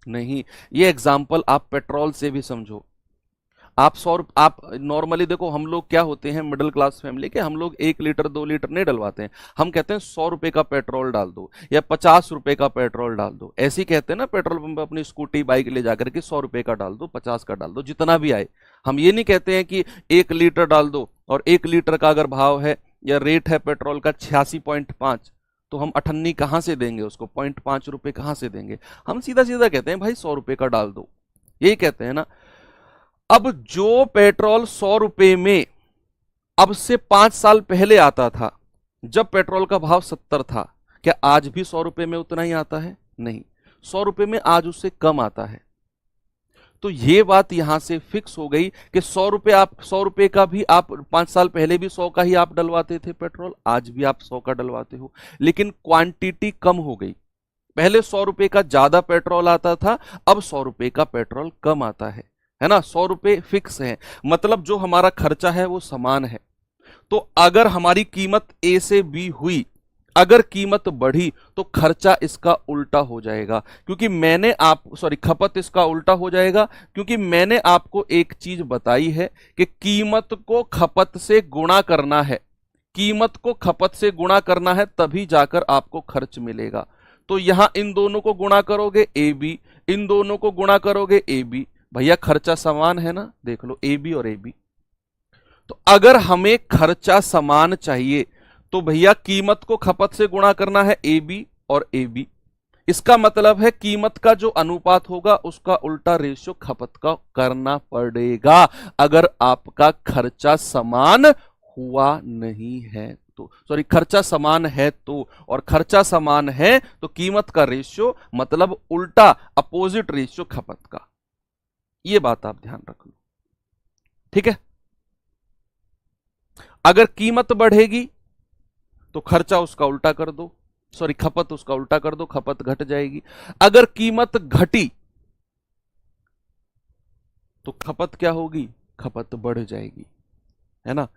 नहीं। ये एग्जाम्पल आप पेट्रोल से भी समझो। आप आप नॉर्मली देखो, हम लोग क्या होते हैं मिडिल क्लास फैमिली के, हम लोग 1 लीटर 2 लीटर नहीं डलवाते हैं। हम कहते हैं 100 रुपए का पेट्रोल डाल दो या 50 रुपए का पेट्रोल डाल दो, ऐसे ही कहते हैं ना पेट्रोल पंप पे अपनी स्कूटी बाइक ले जाकर के 100 रुपए का डाल दो, 50 का डाल दो, जितना भी आए। हम ये नहीं कहते हैं कि 1 लीटर डाल दो, और 1 लीटर का अगर भाव है या रेट है पेट्रोल का 86.5, तो हम 98 कहां से देंगे उसको, 0.5 रुपए कहां से देंगे। हम सीधा सीधा कहते हैं भाई 100 रुपए का डाल दो, यही कहते हैं ना। अब जो पेट्रोल 100 रुपए में अब से 5 साल पहले आता था, जब पेट्रोल का भाव 70 था, क्या आज भी 100 रुपए में उतना ही आता है? नहीं, 100 रुपए में आज उससे कम आता है। तो ये बात यहां से फिक्स हो गई कि 100 रुपए, आप 100 रुपए का भी आप 5 साल पहले भी 100 का ही आप डलवाते थे पेट्रोल, आज भी आप 100 का डलवाते हो, लेकिन क्वांटिटी कम हो गई। पहले 100 रुपए का ज्यादा पेट्रोल आता था, अब 100 रुपए का पेट्रोल कम आता है ना। 100 रुपए फिक्स है, मतलब जो हमारा खर्चा है वो समान है। तो अगर हमारी कीमत ए से बी हुई, अगर कीमत बढ़ी तो खर्चा इसका उल्टा हो जाएगा, क्योंकि मैंने खपत इसका उल्टा हो जाएगा, क्योंकि मैंने आपको एक चीज बताई है कि कीमत को खपत से गुणा करना है, कीमत को खपत से गुणा करना है, तभी जाकर आपको खर्च मिलेगा। तो यहां इन दोनों को गुणा करोगे ए बी, इन दोनों को गुणा करोगे ए बी, भैया खर्चा समान है ना, देख लो ए बी और ए बी। तो अगर हमें खर्चा समान चाहिए तो भैया कीमत को खपत से गुणा करना है ए बी और ए बी। इसका मतलब है कीमत का जो अनुपात होगा उसका उल्टा रेशियो खपत का करना पड़ेगा, अगर आपका खर्चा समान हुआ नहीं है तो, खर्चा समान है तो, और खर्चा समान है तो कीमत का रेशियो मतलब उल्टा अपोजिट रेशियो खपत का। ये बात आप ध्यान रख लो, ठीक है। अगर कीमत बढ़ेगी तो खर्चा उसका उल्टा कर दो, खपत उसका उल्टा कर दो, खपत घट जाएगी। अगर कीमत घटी तो खपत क्या होगी, खपत बढ़ जाएगी, है ना।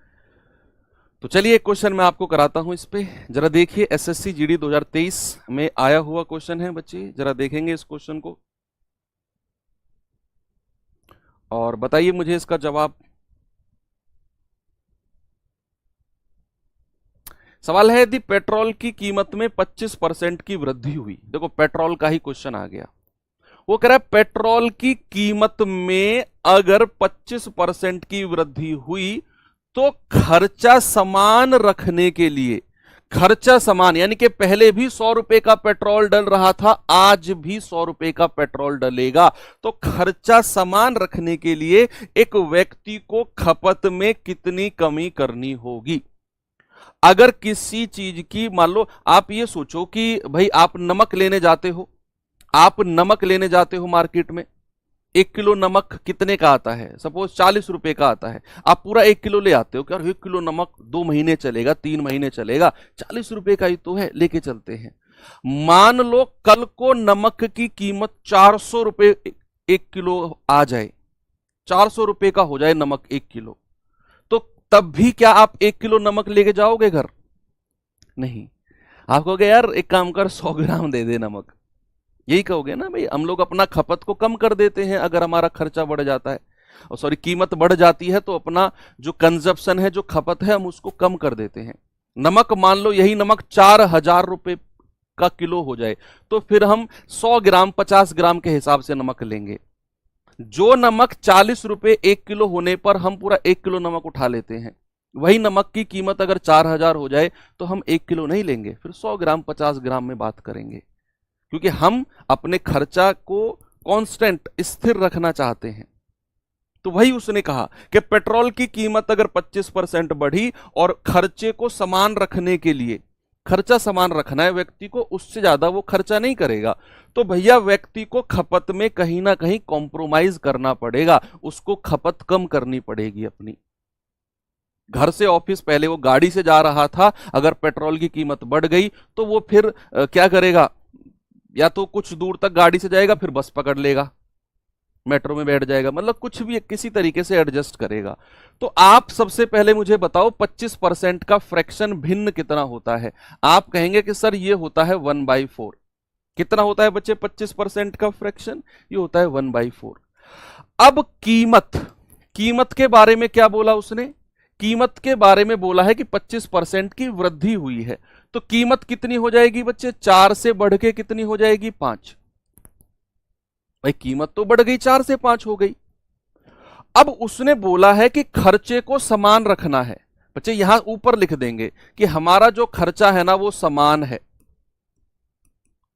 तो चलिए एक क्वेश्चन मैं आपको कराता हूं इस पे, जरा देखिए। एसएससी जीडी 2023 में आया हुआ क्वेश्चन है बच्चे, जरा देखेंगे इस क्वेश्चन को और बताइए मुझे इसका जवाब। सवाल है, यदि पेट्रोल की कीमत में 25% की वृद्धि हुई, देखो पेट्रोल का ही क्वेश्चन आ गया, वो कह रहा है पेट्रोल की कीमत में अगर 25% की वृद्धि हुई तो खर्चा समान रखने के लिए, खर्चा समान यानी कि पहले भी 100 रुपए का पेट्रोल डल रहा था, आज भी 100 रुपए का पेट्रोल डलेगा, तो खर्चा समान रखने के लिए एक व्यक्ति को खपत में कितनी कमी करनी होगी। अगर किसी चीज की, मान लो आप ये सोचो कि भाई आप नमक लेने जाते हो, आप नमक लेने जाते हो मार्केट में, 1 किलो नमक कितने का आता है, सपोज 40 रुपए का आता है, आप पूरा 1 किलो ले आते हो, क्या 1 किलो नमक 2 महीने चलेगा, 3 महीने चलेगा, 40 रुपए का ही तो है, लेके चलते हैं। मान लो कल को नमक की कीमत 400 रुपए 1 किलो आ जाए, 400 रुपए का हो जाए नमक 1 किलो, तो तब भी क्या आप 1 किलो नमक लेके जाओगे घर? नहीं, आप कहोगे यार एक काम कर 100 ग्राम दे दे नमक, यही कहोगे ना भाई। हम लोग अपना खपत को कम कर देते हैं अगर हमारा खर्चा बढ़ जाता है, और कीमत बढ़ जाती है तो अपना जो कंजप्शन है, जो खपत है, हम उसको कम कर देते हैं। नमक मान लो यही नमक 4000 रुपए का किलो हो जाए, तो फिर हम 100 ग्राम 50 ग्राम के हिसाब से नमक लेंगे। जो नमक 40 रुपए 1 किलो होने पर हम पूरा 1 किलो नमक उठा लेते हैं, वही नमक की कीमत अगर 4000 हो जाए तो हम 1 किलो नहीं लेंगे, फिर 100 ग्राम 50 ग्राम में बात करेंगे, क्योंकि हम अपने खर्चा को कांस्टेंट स्थिर रखना चाहते हैं। तो वही उसने कहा कि पेट्रोल की कीमत अगर 25% बढ़ी और खर्चे को समान रखने के लिए, खर्चा समान रखना है व्यक्ति को, उससे ज्यादा वो खर्चा नहीं करेगा, तो भैया व्यक्ति को खपत में कहीं ना कहीं कॉम्प्रोमाइज करना पड़ेगा, उसको खपत कम करनी पड़ेगी अपनी। घर से ऑफिस पहले वो गाड़ी से जा रहा था, अगर पेट्रोल की कीमत बढ़ गई तो वो फिर क्या करेगा, या तो कुछ दूर तक गाड़ी से जाएगा, फिर बस पकड़ लेगा, मेट्रो में बैठ जाएगा, मतलब कुछ भी किसी तरीके से एडजस्ट करेगा। तो आप सबसे पहले मुझे बताओ 25% का फ्रैक्शन भिन्न कितना होता है? आप कहेंगे कि सर ये होता है 1/4। कितना होता है बच्चे 25% का फ्रैक्शन? ये होता है 1/4। अब कीमत कीमत के बारे में क्या बोला उसने? कीमत के बारे में बोला है कि 25% की वृद्धि हुई है। तो कीमत कितनी हो जाएगी बच्चे? 4 से बढ़ के कितनी हो जाएगी? 5। भाई कीमत तो बढ़ गई, 4 से 5 हो गई। अब उसने बोला है कि खर्चे को समान रखना है। बच्चे यहां ऊपर लिख देंगे कि हमारा जो खर्चा है ना वो समान है,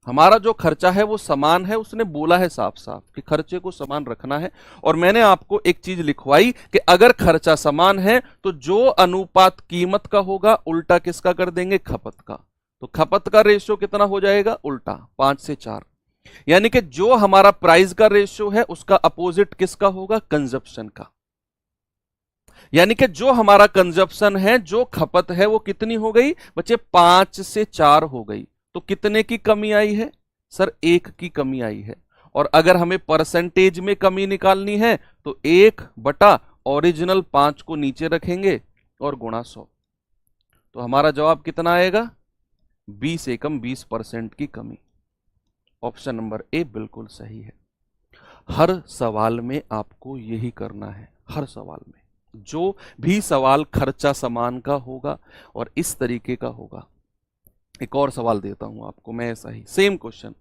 हमारा जो खर्चा है वो समान है। उसने बोला है साफ साफ कि खर्चे को समान रखना है। और मैंने आपको एक चीज लिखवाई कि अगर खर्चा समान है तो जो अनुपात कीमत का होगा उल्टा किसका कर देंगे? खपत का। तो खपत का रेशियो कितना हो जाएगा? उल्टा 5 से 4। यानी कि जो हमारा प्राइस का रेशियो है उसका अपोजिट किसका होगा? कंजप्शन का। यानी कि जो हमारा कंजप्शन है, जो खपत है, वो कितनी हो गई बच्चे? 5 से 4 हो गई। तो कितने की कमी आई है सर? 1 की कमी आई है। और अगर हमें परसेंटेज में कमी निकालनी है तो 1 बटा ओरिजिनल 5 को नीचे रखेंगे और गुणा 100। तो हमारा जवाब कितना आएगा? 20 एकम 20% की कमी। ऑप्शन नंबर ए बिल्कुल सही है। हर सवाल में आपको यही करना है। हर सवाल में जो भी सवाल खर्चा समान का होगा और इस तरीके का होगा। एक और सवाल देता हूं आपको मैं, ऐसा ही सेम क्वेश्चन।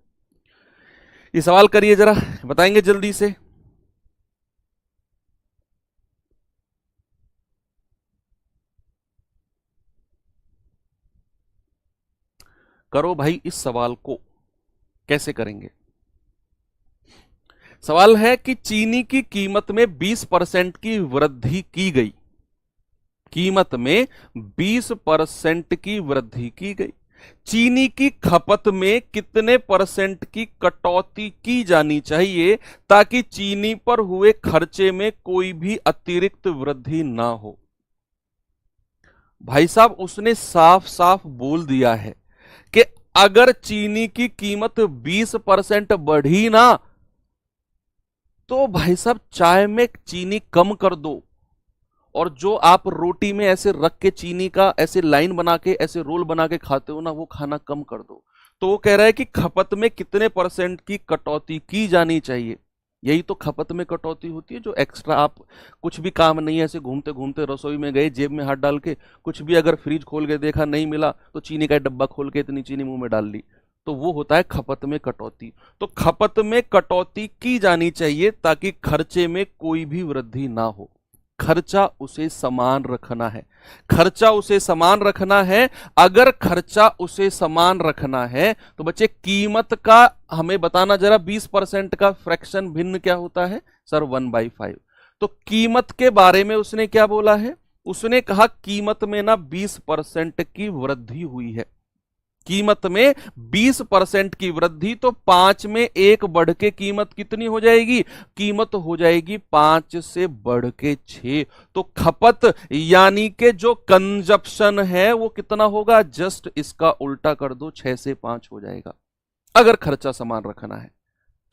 ये सवाल करिए जरा, बताएंगे जल्दी से। करो भाई इस सवाल को। कैसे करेंगे? सवाल है कि चीनी की कीमत में 20% की वृद्धि की गई। कीमत में 20% की वृद्धि की गई। चीनी की खपत में कितने परसेंट की कटौती की जानी चाहिए ताकि चीनी पर हुए खर्चे में कोई भी अतिरिक्त वृद्धि ना हो? भाई साहब उसने साफ साफ बोल दिया है कि अगर चीनी की कीमत 20% बढ़ी ना तो भाई साहब चाय में चीनी कम कर दो। और जो आप रोटी में ऐसे रख के चीनी का ऐसे लाइन बना के ऐसे रोल बना के खाते हो ना, वो खाना कम कर दो। तो वो कह रहा है कि खपत में कितने परसेंट की कटौती की जानी चाहिए। यही तो खपत में कटौती होती है, जो एक्स्ट्रा आप कुछ भी काम नहीं है, ऐसे घूमते घूमते रसोई में गए, जेब में हाथ डाल के कुछ भी अगर फ्रिज खोल के देखा नहीं मिला तो चीनी का डब्बा खोल के इतनी चीनी मुंह में डाल ली, तो वो होता है खपत में कटौती। तो खपत में कटौती की जानी चाहिए ताकि खर्चे में कोई भी वृद्धि ना हो। खर्चा उसे समान रखना है। खर्चा उसे समान रखना है। अगर खर्चा उसे समान रखना है तो बच्चे कीमत का हमें बताना जरा, 20% का फ्रैक्शन भिन्न क्या होता है सर? 1/5। तो कीमत के बारे में उसने क्या बोला है? उसने कहा कीमत में ना 20% की वृद्धि हुई है। कीमत में 20% की वृद्धि, तो 5 में 1 बढ़ के कीमत कितनी हो जाएगी? कीमत हो जाएगी 5 से बढ़ के 6। तो खपत यानी कि जो कंजप्शन है वो कितना होगा? जस्ट इसका उल्टा कर दो, 6 से 5 हो जाएगा। अगर खर्चा समान रखना है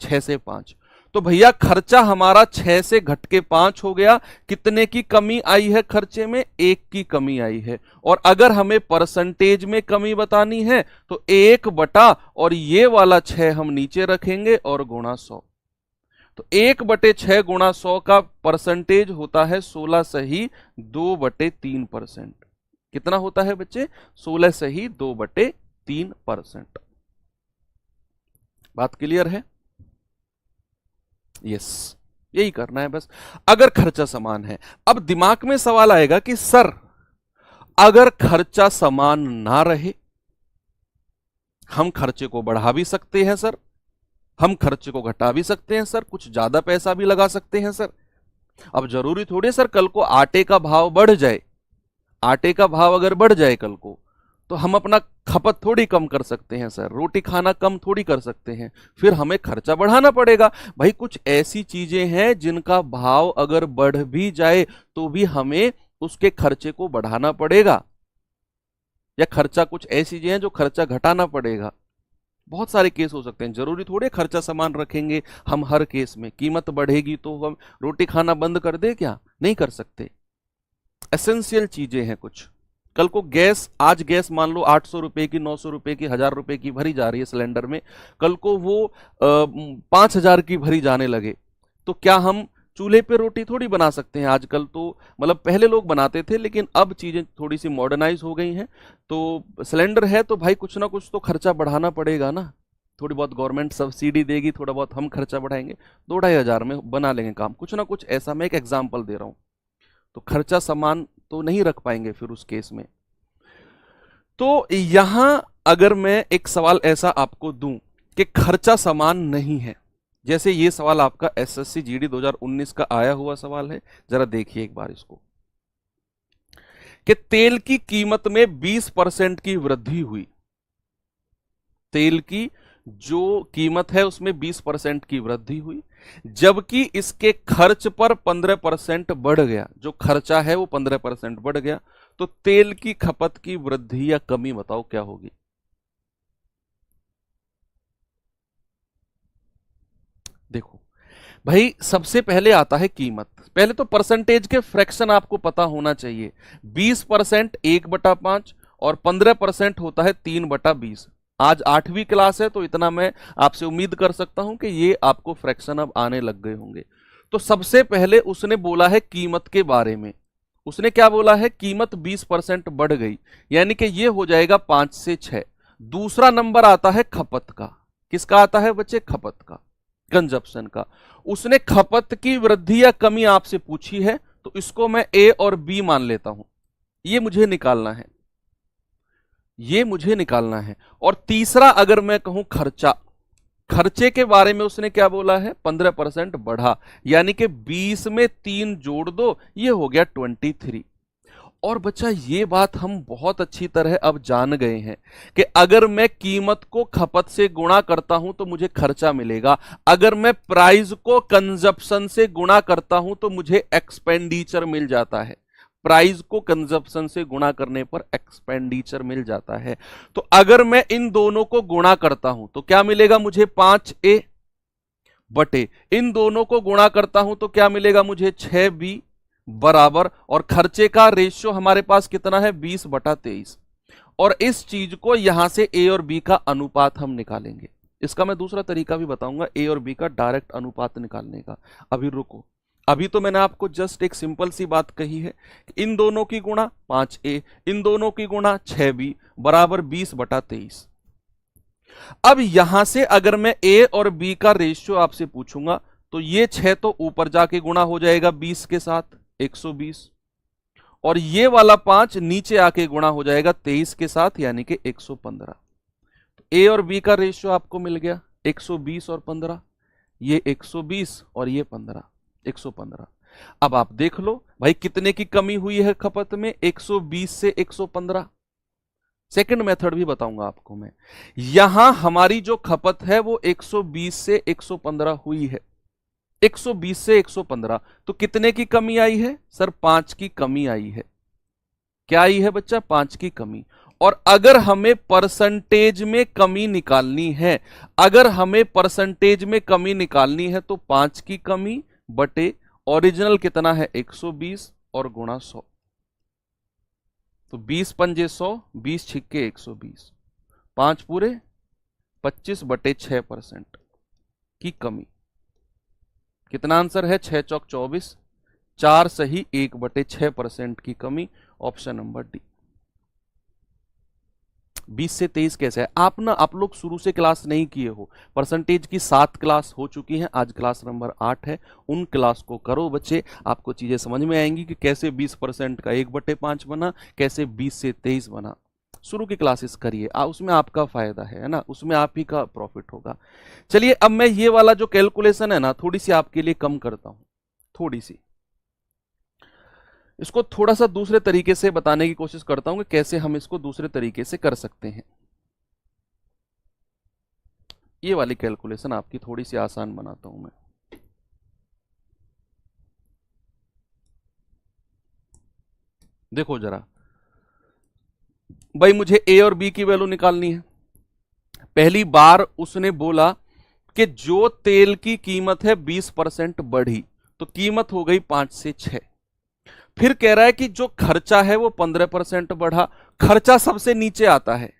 6 से 5। तो भैया खर्चा हमारा 6 से घट के 5 हो गया। कितने की कमी आई है खर्चे में? 1 की कमी आई है। और अगर हमें परसेंटेज में कमी बतानी है तो 1 बटा और ये वाला 6 हम नीचे रखेंगे और गुणा 100। तो 1/6 गुणा 100 का परसेंटेज होता है 16 सही 2/3%। कितना होता है बच्चे? 16 सही 2/3%। बात क्लियर है? यस, यही करना है बस। अगर खर्चा समान है, अब दिमाग में सवाल आएगा कि सर अगर खर्चा समान ना रहे, हम खर्चे को बढ़ा भी सकते हैं सर, हम खर्चे को घटा भी सकते हैं सर, कुछ ज्यादा पैसा भी लगा सकते हैं सर। अब जरूरी थोड़ी सर कल को आटे का भाव बढ़ जाए, आटे का भाव अगर बढ़ जाए कल को तो हम अपना खपत थोड़ी कम कर सकते हैं सर, रोटी खाना कम थोड़ी कर सकते हैं, फिर हमें खर्चा बढ़ाना पड़ेगा। भाई कुछ ऐसी चीजें हैं जिनका भाव अगर बढ़ भी जाए तो भी हमें उसके खर्चे को बढ़ाना पड़ेगा, या खर्चा कुछ ऐसी चीजें हैं जो खर्चा घटाना पड़ेगा। बहुत सारे केस हो सकते हैं, जरूरी थोड़े खर्चा समान रखेंगे हम हर केस में। कीमत बढ़ेगी तो हम रोटी खाना बंद कर दे क्या? नहीं कर सकते। एसेंशियल चीजें हैं कुछ। कल को गैस, आज गैस मान लो 800 रुपए की, 900 रुपए की, 1000 रुपए की भरी जा रही है सिलेंडर में, कल को वो 5000 की भरी जाने लगे तो क्या हम चूल्हे पे रोटी थोड़ी बना सकते हैं आजकल तो, मतलब पहले लोग बनाते थे लेकिन अब चीजें थोड़ी सी मॉडर्नाइज हो गई हैं। तो सिलेंडर है तो भाई कुछ ना कुछ तो खर्चा बढ़ाना पड़ेगा ना, थोड़ी बहुत गवर्नमेंट सब्सिडी देगी, थोड़ा बहुत हम खर्चा बढ़ाएंगे, 2-2.5 हज़ार में बना लेंगे काम, कुछ ना कुछ ऐसा। मैं एक एग्जाम्पल दे रहा हूँ। तो खर्चा समान तो नहीं रख पाएंगे फिर उस केस में। तो यहां अगर मैं एक सवाल ऐसा आपको दूं कि खर्चा समान नहीं है, जैसे ये सवाल आपका एसएससी जीडी 2019 का आया हुआ सवाल है, जरा देखिए एक बार इसको, कि तेल की कीमत में 20% की वृद्धि हुई, तेल की जो कीमत है उसमें 20% की वृद्धि हुई, जबकि इसके खर्च पर 15% बढ़ गया, जो खर्चा है वो 15% बढ़ गया। तो तेल की खपत की वृद्धि या कमी बताओ क्या होगी। देखो भाई, सबसे पहले आता है कीमत। पहले तो परसेंटेज के फ्रैक्शन आपको पता होना चाहिए। 20% 1/5 और 15% होता है 3/20। आज 8वीं क्लास है तो इतना मैं आपसे उम्मीद कर सकता हूं कि ये आपको फ्रैक्शन अब आने लग गए होंगे। तो सबसे पहले उसने बोला है कीमत के बारे में। उसने क्या बोला है, कीमत 20% बढ़ गई, यानी कि ये हो जाएगा 5 से 6। दूसरा नंबर आता है खपत का। किसका आता है बच्चे, खपत का, कंजप्शन का। उसने खपत की वृद्धि या कमी आपसे पूछी है, तो इसको मैं ए और बी मान लेता हूं। ये मुझे निकालना है, ये मुझे निकालना है। और तीसरा अगर मैं कहूं खर्चा, खर्चे के बारे में उसने क्या बोला है, 15% बढ़ा, यानी कि 20 में 3 जोड़ दो, ये हो गया 23। और बच्चा ये बात हम बहुत अच्छी तरह अब जान गए हैं कि अगर मैं कीमत को खपत से गुणा करता हूं तो मुझे खर्चा मिलेगा, अगर मैं प्राइस को कंजप्शन से गुणा करता हूं तो मुझे एक्सपेंडिचर मिल जाता है। प्राइस को कंजप्शन से गुणा करने पर एक्सपेंडिचर मिल जाता है। तो अगर मैं इन दोनों को गुणा करता हूं तो क्या मिलेगा मुझे, 5A बटे इन दोनों को गुणा करता हूं तो क्या मिलेगा मुझे, 6B बराबर, और खर्चे का रेशियो हमारे पास कितना है, 20/23। और इस चीज को यहां से ए और बी का अनुपात हम निकालेंगे। इसका मैं दूसरा तरीका भी बताऊंगा, ए और बी का डायरेक्ट अनुपात निकालने का। अभी रुको, अभी तो मैंने आपको जस्ट एक सिंपल सी बात कही है, इन दोनों की गुणा 5A, इन दोनों की गुणा 6B बराबर 20/23। अब यहां से अगर मैं ए और बी का रेशियो आपसे पूछूंगा तो ये 6 तो ऊपर जाके गुणा हो जाएगा 20 के साथ, 120, और ये वाला 5 नीचे आके गुणा हो जाएगा 23 के साथ, यानी कि 115। ए और बी का रेशियो आपको मिल गया 120 और 15, ये 120 और ये 15, 115। अब आप देख लो भाई कितने की कमी हुई है खपत में, 120 से 115। सेकंड मेथड भी बताऊंगा आपको मैं। यहां हमारी जो खपत है वो 120 से 115 हुई है, 120 से 115, तो कितने की कमी आई है सर, 5 की कमी आई है। क्या आई है बच्चा, 5 की कमी। और अगर हमें परसेंटेज में कमी निकालनी है, अगर हमें परसेंटेज में कमी निकालनी है तो 5 की कमी बटे ओरिजिनल कितना है 120 और गुणा 100। तो 20 पंजे 100, 20 छिक्के 120, 5 पूरे 25/6% की कमी। कितना आंसर है, 6 चौक 24, 4 सही 1/6% की कमी, ऑप्शन नंबर डी। 20 से 23 कैसे है, आप लोग शुरू से क्लास नहीं किए हो, परसेंटेज की 7 क्लास हो चुकी हैं, आज क्लास नंबर 8 है, उन क्लास को करो बच्चे, आपको चीजें समझ में आएंगी कि कैसे 20% का 1/5 बना, कैसे 20 से 23 बना। शुरू की क्लासेस करिए, उसमें आपका फायदा है ना, उसमें आप ही का प्रॉफिट होगा। चलिए अब मैं ये वाला जो कैलकुलेशन है ना, थोड़ी सी आपके लिए कम करता हूं, थोड़ी सी इसको थोड़ा सा दूसरे तरीके से बताने की कोशिश करता हूं कि कैसे हम इसको दूसरे तरीके से कर सकते हैं। ये वाली कैलकुलेशन आपकी थोड़ी सी आसान बनाता हूं मैं। देखो जरा भाई, मुझे ए और बी की वैल्यू निकालनी है। पहली बार उसने बोला कि जो तेल की कीमत है 20% बढ़ी, तो कीमत हो गई 5 से 6। फिर कह रहा है कि जो खर्चा है वो 15% बढ़ा, खर्चा सबसे नीचे आता है,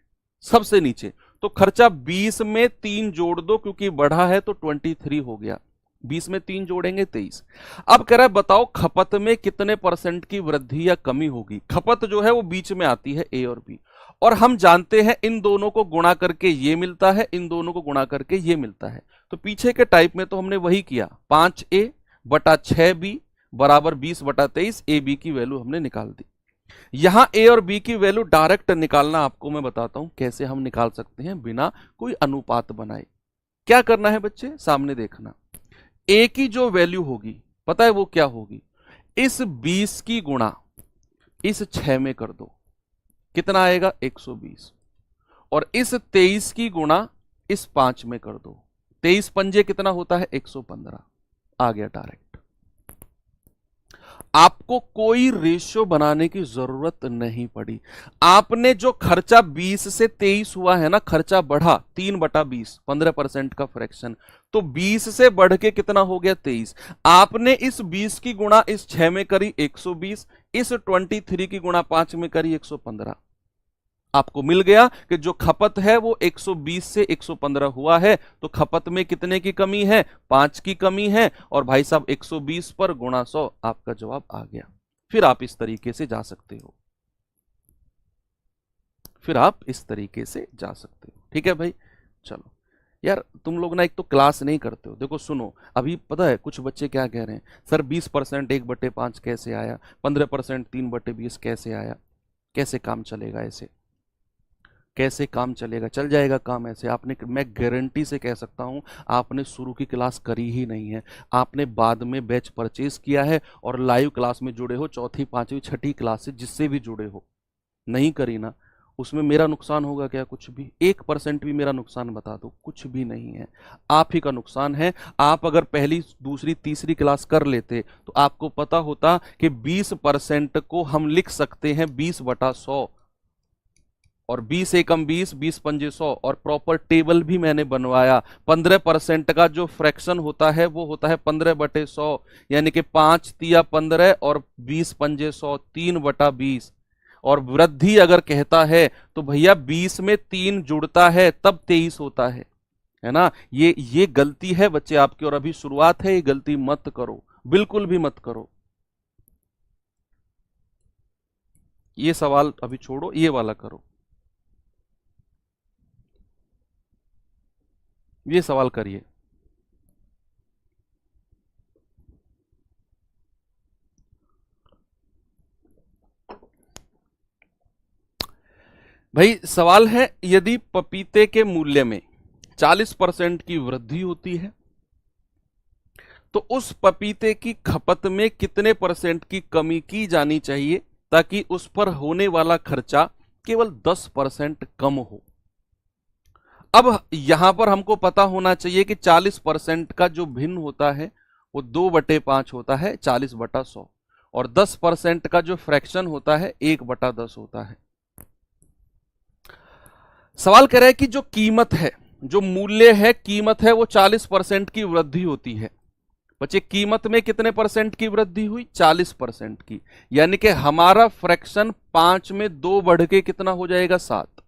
सबसे नीचे, तो खर्चा 20 में 3 जोड़ दो क्योंकि बढ़ा है तो 23 हो गया, 20 में 3 जोड़ेंगे 23। अब कह रहा है बताओ खपत में कितने परसेंट की वृद्धि या कमी होगी। खपत जो है वो बीच में आती है ए और बी, और हम जानते हैं इन दोनों को गुणा करके ये मिलता है, इन दोनों को गुणा करके ये मिलता है। तो पीछे के टाइप में तो हमने वही किया, 5a बटा 6b बराबर 20/23, ए बी की वैल्यू हमने निकाल दी। यहां ए और बी की वैल्यू डायरेक्ट निकालना आपको मैं बताता हूं कैसे हम निकाल सकते हैं बिना कोई अनुपात बनाए। क्या करना है बच्चे, सामने देखना। ए की जो वैल्यू होगी पता है वो क्या होगी, इस 20 की गुणा इस 6 में कर दो, कितना आएगा 120, और इस 23 की गुणा इस 5 में कर दो, 23 पंजे कितना होता है 115, आ गया डायरेक्ट। आपको कोई रेशियो बनाने की जरूरत नहीं पड़ी। आपने जो खर्चा 20 से 23 हुआ है ना, खर्चा बढ़ा 3/20, 15% का फ्रैक्शन, तो 20 से बढ़ के कितना हो गया 23। आपने इस 20 की गुणा इस 6 में करी 120, इस 23 की गुणा 5 में करी 115, आपको मिल गया कि जो खपत है वो 120 से 115 हुआ है, तो खपत में कितने की कमी है, 5 की कमी है, और भाई साहब 120 पर गुणा 100, आपका जवाब आ गया। फिर आप इस तरीके से जा सकते हो, फिर आप इस तरीके से जा सकते हो। ठीक है भाई, चलो यार तुम लोग ना एक तो क्लास नहीं करते हो। देखो सुनो, अभी पता है कुछ बच्चे क्या कह रहे हैं, सर 20% 1/5 कैसे आया, 15% 3/20 कैसे आया, कैसे काम चलेगा, ऐसे कैसे काम चलेगा, चल जाएगा काम ऐसे। आपने, मैं गारंटी से कह सकता हूं, आपने शुरू की क्लास करी ही नहीं है, आपने बाद में बैच परचेज किया है और लाइव क्लास में जुड़े हो, चौथी पांचवी छठी क्लास से जिससे भी जुड़े हो, नहीं करी ना। उसमें मेरा नुकसान होगा क्या, कुछ भी, 1% भी मेरा नुकसान बता दो, कुछ भी नहीं है, आप ही का नुकसान है। आप अगर पहली दूसरी तीसरी क्लास कर लेते तो आपको पता होता कि 20% को हम लिख सकते हैं 20/100, और 20 एकम 20, 20 पंजे 100, और प्रॉपर टेबल भी मैंने बनवाया। 15% का जो फ्रैक्शन होता है वो होता है 15/100, यानी कि 5 तिया 15 और 20 पंजे 100, 3/20। और वृद्धि अगर कहता है तो भैया 20 में 3 जुड़ता है तब 23 होता है ना। ये गलती है बच्चे आपकी, और अभी शुरुआत है, ये गलती मत करो, बिल्कुल भी मत करो। ये सवाल अभी छोड़ो, ये वाला करो, ये सवाल करिए। भाई सवाल है, यदि पपीते के मूल्य में 40% की वृद्धि होती है तो उस पपीते की खपत में कितने परसेंट की कमी की जानी चाहिए ताकि उस पर होने वाला खर्चा केवल 10% कम हो। अब यहां पर हमको पता होना चाहिए कि 40% का जो भिन्न होता है वो 2/5 होता है 40/100, और 10% का जो फ्रैक्शन होता है 1/10 होता है। सवाल कह रहा है कि जो कीमत है, जो मूल्य है, कीमत है, वो 40% की वृद्धि होती है। बच्चे कीमत में कितने परसेंट की वृद्धि हुई, 40% की, यानी कि हमारा फ्रैक्शन 5 में 2 बढ़ के कितना हो जाएगा 7।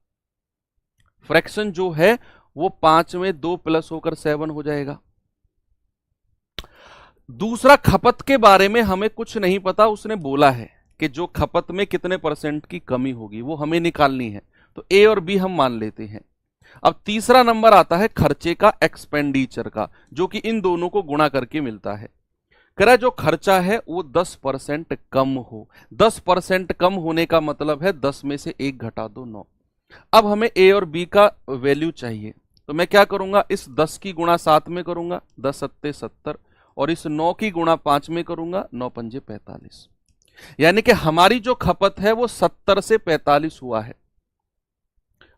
फ्रैक्शन जो है वो 5 में 2 प्लस होकर 7 हो जाएगा। दूसरा, खपत के बारे में हमें कुछ नहीं पता, उसने बोला है कि जो खपत में कितने परसेंट की कमी होगी वो हमें निकालनी है, तो ए और बी हम मान लेते हैं। अब तीसरा नंबर आता है खर्चे का, एक्सपेंडिचर का, जो कि इन दोनों को गुणा करके मिलता है। कह रहा है जो खर्चा है वो 10% कम हो। 10% कम होने का मतलब है 10 में से 1 घटा दो 9। अब हमें ए और बी का वैल्यू चाहिए, तो मैं क्या करूंगा, इस 10 की गुणा 7 में करूंगा, 10 सत्ते 70, और इस 9 की गुणा 5 में करूंगा, 9 पंजे 45, यानी कि हमारी जो खपत है वो 70 से 45 हुआ है।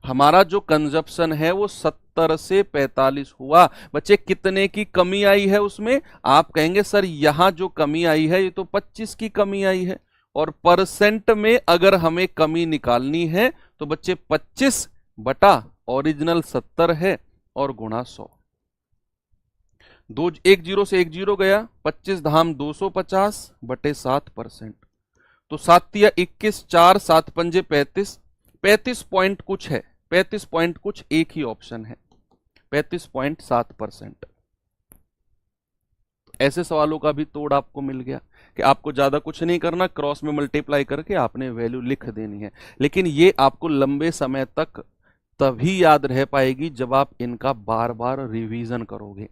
हमारा जो कंजप्शन है वो 70 से 45 हुआ। बच्चे कितने की कमी आई है उसमें, आप कहेंगे सर यहां जो कमी आई है ये तो 25 की कमी आई है, और परसेंट में अगर हमें कमी निकालनी है तो बच्चे 25 बटा ओरिजिनल 70 है और गुणा 100। दो, एक जीरो से एक जीरो गया, 25 धाम 250 बटे 7%, तो 7 तिया 21, 4 7 पंजे 35, 35 पॉइंट कुछ है, 35 पॉइंट कुछ, एक ही ऑप्शन है, 35.7%। ऐसे सवालों का भी तोड़ आपको मिल गया कि आपको ज्यादा कुछ नहीं करना, क्रॉस में मल्टीप्लाई करके आपने वैल्यू लिख देनी है। लेकिन ये आपको लंबे समय तक तभी याद रह पाएगी जब आप इनका बार बार रिवीजन करोगे।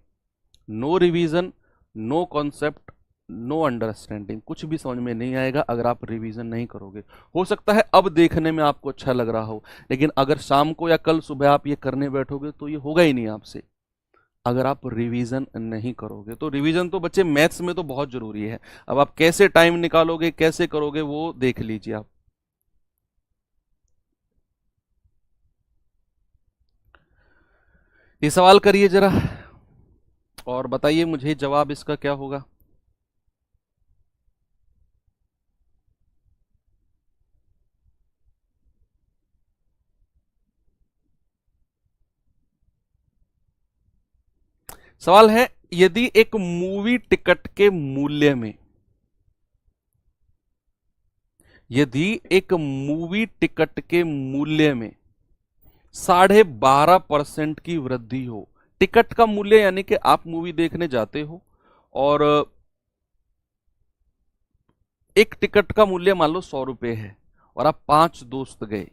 No revision, no concept, no understanding, कुछ भी समझ में नहीं आएगा अगर आप रिवीजन नहीं करोगे। हो सकता है अब देखने में आपको अच्छा लग रहा हो, लेकिन अगर शाम को या कल सुबह आप ये करने बैठोगे तो ये होगा ही नहीं आपसे, अगर आप रिवीजन नहीं करोगे। तो रिवीजन तो बच्चे मैथ्स में तो बहुत जरूरी है। अब आप कैसे टाइम निकालोगे, कैसे करोगे, वो देख लीजिए आप। ये सवाल करिए जरा और बताइए मुझे जवाब इसका क्या होगा। सवाल है, यदि एक मूवी टिकट के मूल्य में, यदि एक मूवी टिकट के मूल्य में 12.5% की वृद्धि हो। टिकट का मूल्य यानी कि आप मूवी देखने जाते हो और एक टिकट का मूल्य मान लो 100 रुपए है और आप 5 दोस्त गए,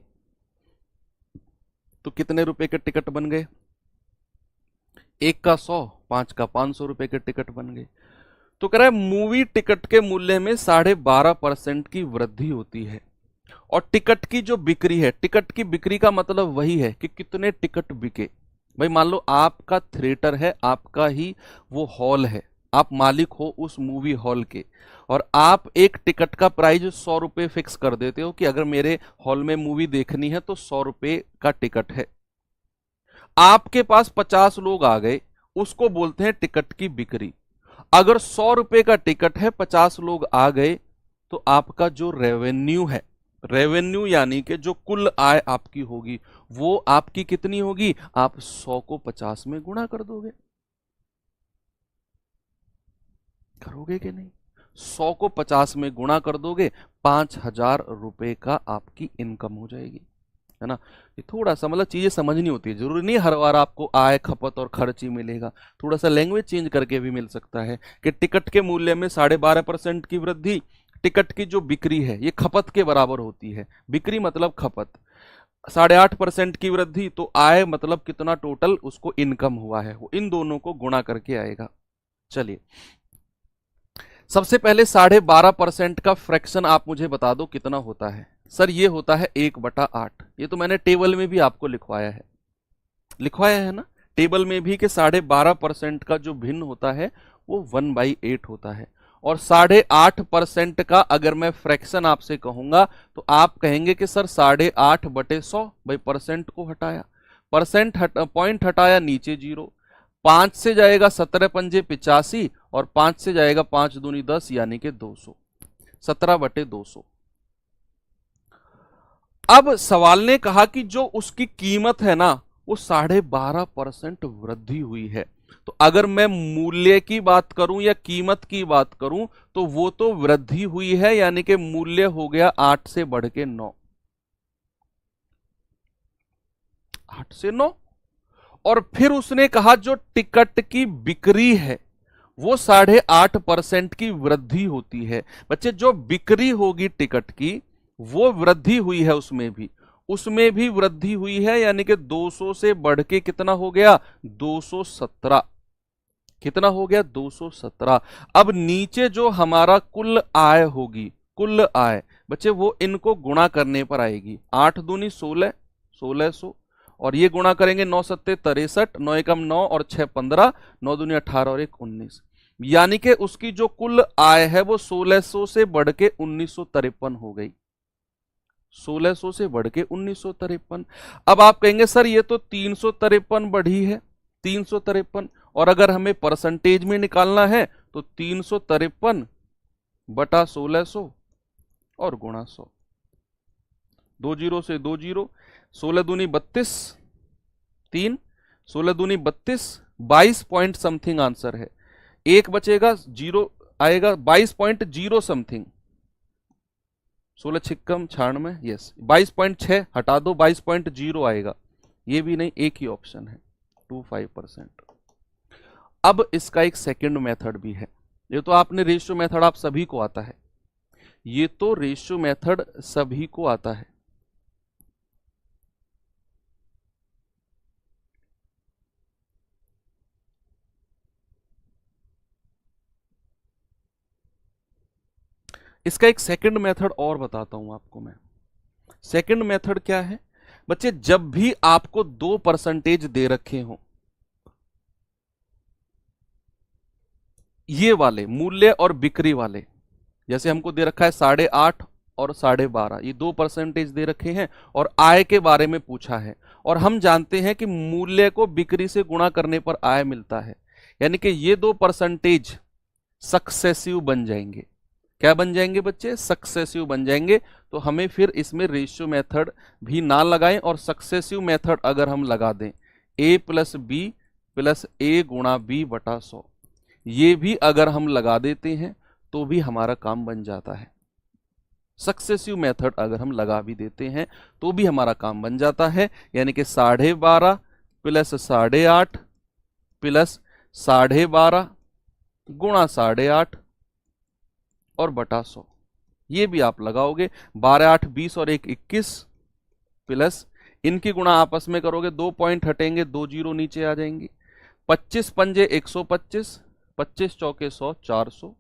तो कितने रुपए के टिकट बन गए? एक का 100, 5 का 500 रुपए के टिकट बन गए। तो कह रहा है मूवी टिकट के मूल्य में 12.5% की वृद्धि होती है और टिकट की जो बिक्री है, टिकट की बिक्री का मतलब वही है कि कितने टिकट बिके। भाई मान लो आपका थिएटर है, आपका ही वो हॉल है, आप मालिक हो उस मूवी हॉल के, और आप एक टिकट का प्राइस 100 रुपए फिक्स कर देते हो कि अगर मेरे हॉल में मूवी देखनी है तो 100 रुपए का टिकट है। आपके पास 50 लोग आ गए, उसको बोलते हैं टिकट की बिक्री। अगर 100 रुपए का टिकट है, 50 लोग आ गए, तो आपका जो रेवेन्यू है, रेवेन्यू यानी कि जो कुल आय आपकी होगी, वो आपकी कितनी होगी? आप 100 को 50 में गुणा कर दोगे। करोगे कि नहीं? 100 को 50 में गुणा कर दोगे, 5,000 रुपए का आपकी इनकम हो जाएगी, है ना। ये थोड़ा सा मतलब चीजें समझनी होती है, जरूरी नहीं हर बार आपको आय, खपत और खर्च ही मिलेगा। थोड़ा सा लैंग्वेज चेंज करके भी मिल सकता है कि टिकट के मूल्य में 12.5% की वृद्धि, टिकट की जो बिक्री है ये खपत के बराबर होती है, बिक्री मतलब खपत। 8.5% की वृद्धि, तो आय मतलब कितना टोटल उसको इनकम हुआ है, वो इन दोनों को गुणा करके आएगा। चलिए सबसे पहले 12.5% का फ्रैक्शन आप मुझे बता दो कितना होता है। सर ये होता है 1/8। ये तो मैंने टेबल में भी आपको लिखवाया है ना, टेबल में भी कि 12.5% का जो भिन्न होता है वो 1/8 होता है। और 8.5% का अगर मैं फ्रैक्शन आपसे कहूंगा तो आप कहेंगे कि सर 8.5/100। भाई परसेंट को हटाया, पॉइंट हटाया, नीचे 0, 5 से जाएगा 17 पंजे 85 और 5 से जाएगा 5 दूनी 10 यानी कि 200, 17/200। अब सवाल ने कहा कि जो उसकी कीमत है ना वो 12.5% वृद्धि हुई है। तो अगर मैं मूल्य की बात करूं या कीमत की बात करूं तो वो तो वृद्धि हुई है, यानी कि मूल्य हो गया 8 से बढ़ के 9, 8 से 9। और फिर उसने कहा जो टिकट की बिक्री है वो 8.5% की वृद्धि होती है। बच्चे जो बिक्री होगी टिकट की वो वृद्धि हुई है, उसमें भी वृद्धि हुई है, यानी कि 200 से बढ़ के कितना हो गया? 217। कितना हो गया? 217। अब नीचे जो हमारा कुल आय होगी, कुल आय बच्चे वो इनको गुणा करने पर आएगी। 8 दूनी 16, 1600, और ये गुणा करेंगे 9 सत्ते 63, 9 एकम 9 और 6 15, 9 दूनी 18 और 1 19, यानी कि उसकी जो कुल आय है वो 1600 से बढ़ के 1953 हो गई। 1600 से बढ़ के 1953। अब आप कहेंगे सर ये तो 353 बढ़ी है, 353, और अगर हमें परसेंटेज में निकालना है तो 353 बटा 1600 और गुणा 100, 2 जीरो से 2 जीरो, 16 दूनी 32, 3, 16 दूनी 32, 22 पॉइंट समथिंग आंसर है। एक बचेगा, जीरो आएगा, 22.0 समथिंग, 16 छिक्कम 96, यस 22.6 हटा दो, 22.0 आएगा। ये भी नहीं, एक ही ऑप्शन है 25%। अब इसका एक सेकंड मेथड भी है, ये तो आपने रेशियो मेथड आप सभी को आता है, ये तो रेशियो मेथड सभी को आता है। इसका एक सेकंड मेथड और बताता हूं आपको मैं। सेकंड मेथड क्या है बच्चे, जब भी आपको 2% दे रखे हो, ये वाले मूल्य और बिक्री वाले, जैसे हमको दे रखा है 8.5 और 12.5, ये 2% दे रखे हैं और आय के बारे में पूछा है, और हम जानते हैं कि मूल्य को बिक्री से गुणा करने पर आय मिलता है, यानी कि ये 2% सक्सेसिव बन जाएंगे। क्या बन जाएंगे बच्चे? सक्सेसिव बन जाएंगे। तो हमें फिर इसमें रेशियो मेथड भी ना लगाएं, और सक्सेसिव मेथड अगर हम लगा दें a प्लस बी प्लस ए गुणा बी बटा 100, ये भी अगर हम लगा देते हैं तो भी हमारा काम बन जाता है। सक्सेसिव मेथड अगर हम लगा भी देते हैं तो भी हमारा काम बन जाता है, यानी कि 12.5 प्लस 8.5 प्लस 12.5 गुणा 8.5 और बटा 100, ये भी आप लगाओगे। 12 8 20 और 1 21 प्लस इनकी गुणा आपस में करोगे, 2 पॉइंट हटेंगे, 2 जीरो नीचे आ जाएंगी। 25 पंजे 125, 25 चौके 100, 400,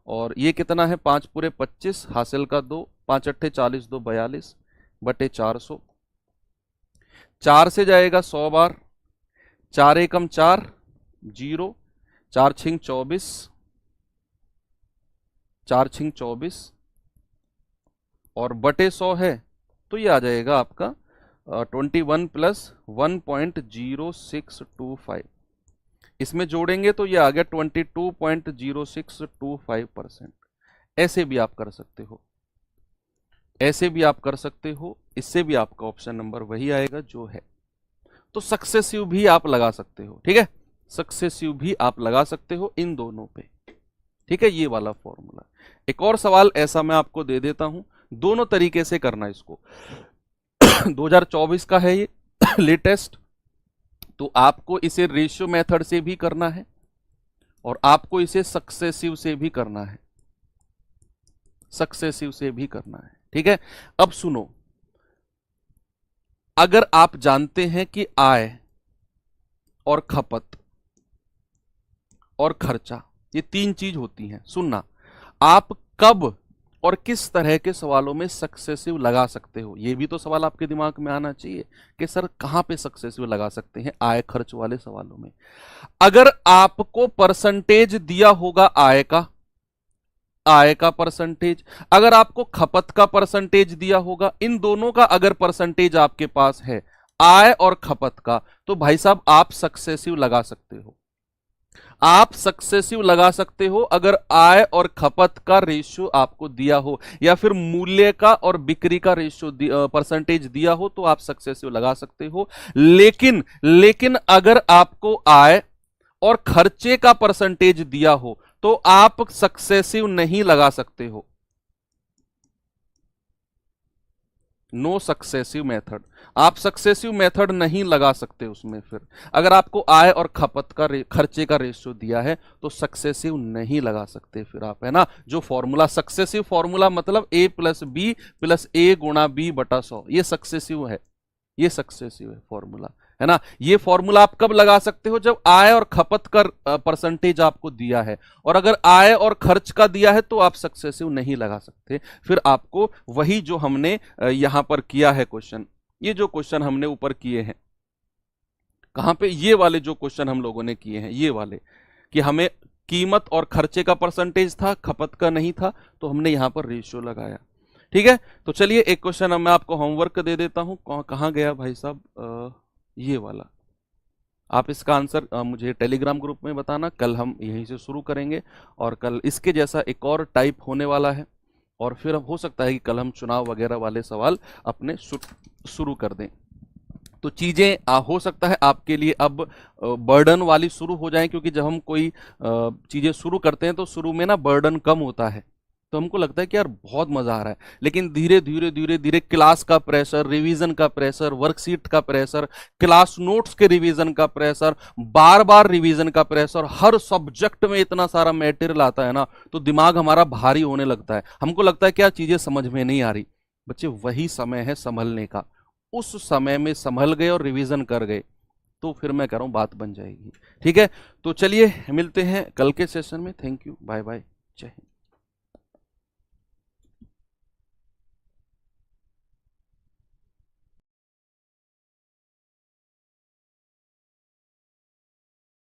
और ये कितना है 5 पूरे 25 हासिल का 2, 5 अट्ठे 40, 2 42 बटे 400। 4 से जाएगा 100 बार, 4 एकम 4 जीरो, 4 छिंग 24, 4 छिंग 24 और बटे 100 है, तो ये आ जाएगा आपका 21 प्लस 1.0625। इसमें जोड़ेंगे तो ये आ गया 22.0625%। ऐसे भी आप कर सकते हो, ऐसे भी आप कर सकते हो, इससे भी आपका ऑप्शन नंबर वही आएगा जो है। तो सक्सेसिव भी आप लगा सकते हो, ठीक है, सक्सेसिव भी आप लगा सकते हो इन दोनों पे, ठीक है, ये वाला फॉर्मूला। एक और सवाल ऐसा मैं आपको दे देता हूं, दोनों तरीके से करना इसको। 2024 का है ये लेटेस्ट, तो आपको इसे रेशियो मेथड से भी करना है और आपको इसे सक्सेसिव से भी करना है, सक्सेसिव से भी करना है, ठीक है। अब सुनो, अगर आप जानते हैं कि आय और खपत और खर्चा ये 3 चीज होती हैं, सुनना, आप कब और किस तरह के सवालों में सक्सेसिव लगा सकते हो, ये भी तो सवाल आपके दिमाग में आना चाहिए कि सर कहां पे सक्सेसिव लगा सकते हैं आय खर्च वाले सवालों में। अगर आपको परसेंटेज दिया होगा आय का परसेंटेज, अगर आपको खपत का परसेंटेज दिया होगा, इन दोनों का अगर परसेंटेज आपके पास है आय और खपत का, तो भाई साहब आप सक्सेसिव लगा सकते हो, आप सक्सेसिव लगा सकते हो। अगर आय और खपत का रेशियो आपको दिया हो या फिर मूल्य का और बिक्री का रेशियो परसेंटेज दिया हो तो आप सक्सेसिव लगा सकते हो। लेकिन अगर आपको आय और खर्चे का परसेंटेज दिया हो तो आप सक्सेसिव नहीं लगा सकते हो। नो सक्सेसिव मेथड, आप सक्सेसिव मेथड नहीं लगा सकते उसमें। फिर अगर आपको आय और खपत का खर्चे का रेशियो दिया है तो सक्सेसिव नहीं लगा सकते फिर आप, है ना। जो फॉर्मूला सक्सेसिव फॉर्मूला मतलब a प्लस बी प्लस ए गुणा बी बटा 100, ये सक्सेसिव है, ये सक्सेसिव है फॉर्मूला, है ना। ये फॉर्मूला आप कब लगा सकते हो? जब आय और खपत का परसेंटेज आपको दिया है, और अगर आय और खर्च का दिया है तो आप सक्सेसिव नहीं लगा सकते। फिर आपको वही जो हमने यहां पर किया है क्वेश्चन, ये जो क्वेश्चन हमने ऊपर किए हैं, कहां पे, ये वाले जो क्वेश्चन हम लोगों ने किए हैं, ये वाले, कि हमें कीमत और खर्चे का परसेंटेज था, खपत का नहीं था, तो हमने यहां पर रेशियो लगाया, ठीक है। तो चलिए एक क्वेश्चन मैं आपको होमवर्क दे देता हूं, कहां गया भाई साहब, ये वाला। आप इसका आंसर मुझे टेलीग्राम ग्रुप में बताना, कल हम यहीं से शुरू करेंगे और कल इसके जैसा एक और टाइप होने वाला है, और फिर हो सकता है कि कल हम चुनाव वगैरह वाले सवाल अपने शुरू कर दें। तो चीजें हो सकता है आपके लिए अब बर्डन वाली शुरू हो जाएं, क्योंकि जब हम कोई चीजें शुरू करते हैं तो शुरू में ना बर्डन कम होता है, तो हमको लगता है कि यार बहुत मजा आ रहा है, लेकिन धीरे धीरे धीरे धीरे क्लास का प्रेशर, रिवीजन का प्रेशर, वर्कशीट का प्रेशर, क्लास नोट्स के रिवीजन का प्रेशर, बार बार रिवीजन का प्रेशर, हर सब्जेक्ट में इतना सारा मटेरियल आता है ना, तो दिमाग हमारा भारी होने लगता है। हमको लगता है क्या चीजें समझ में नहीं आ रही। बच्चे वही समय है संभलने का, उस समय में संभल गए और रिवीजन कर गए तो फिर मैं कह रहा हूं बात बन जाएगी। ठीक है, तो चलिए मिलते हैं कल के सेशन में। थैंक यू, बाय बाय, जय हिंद।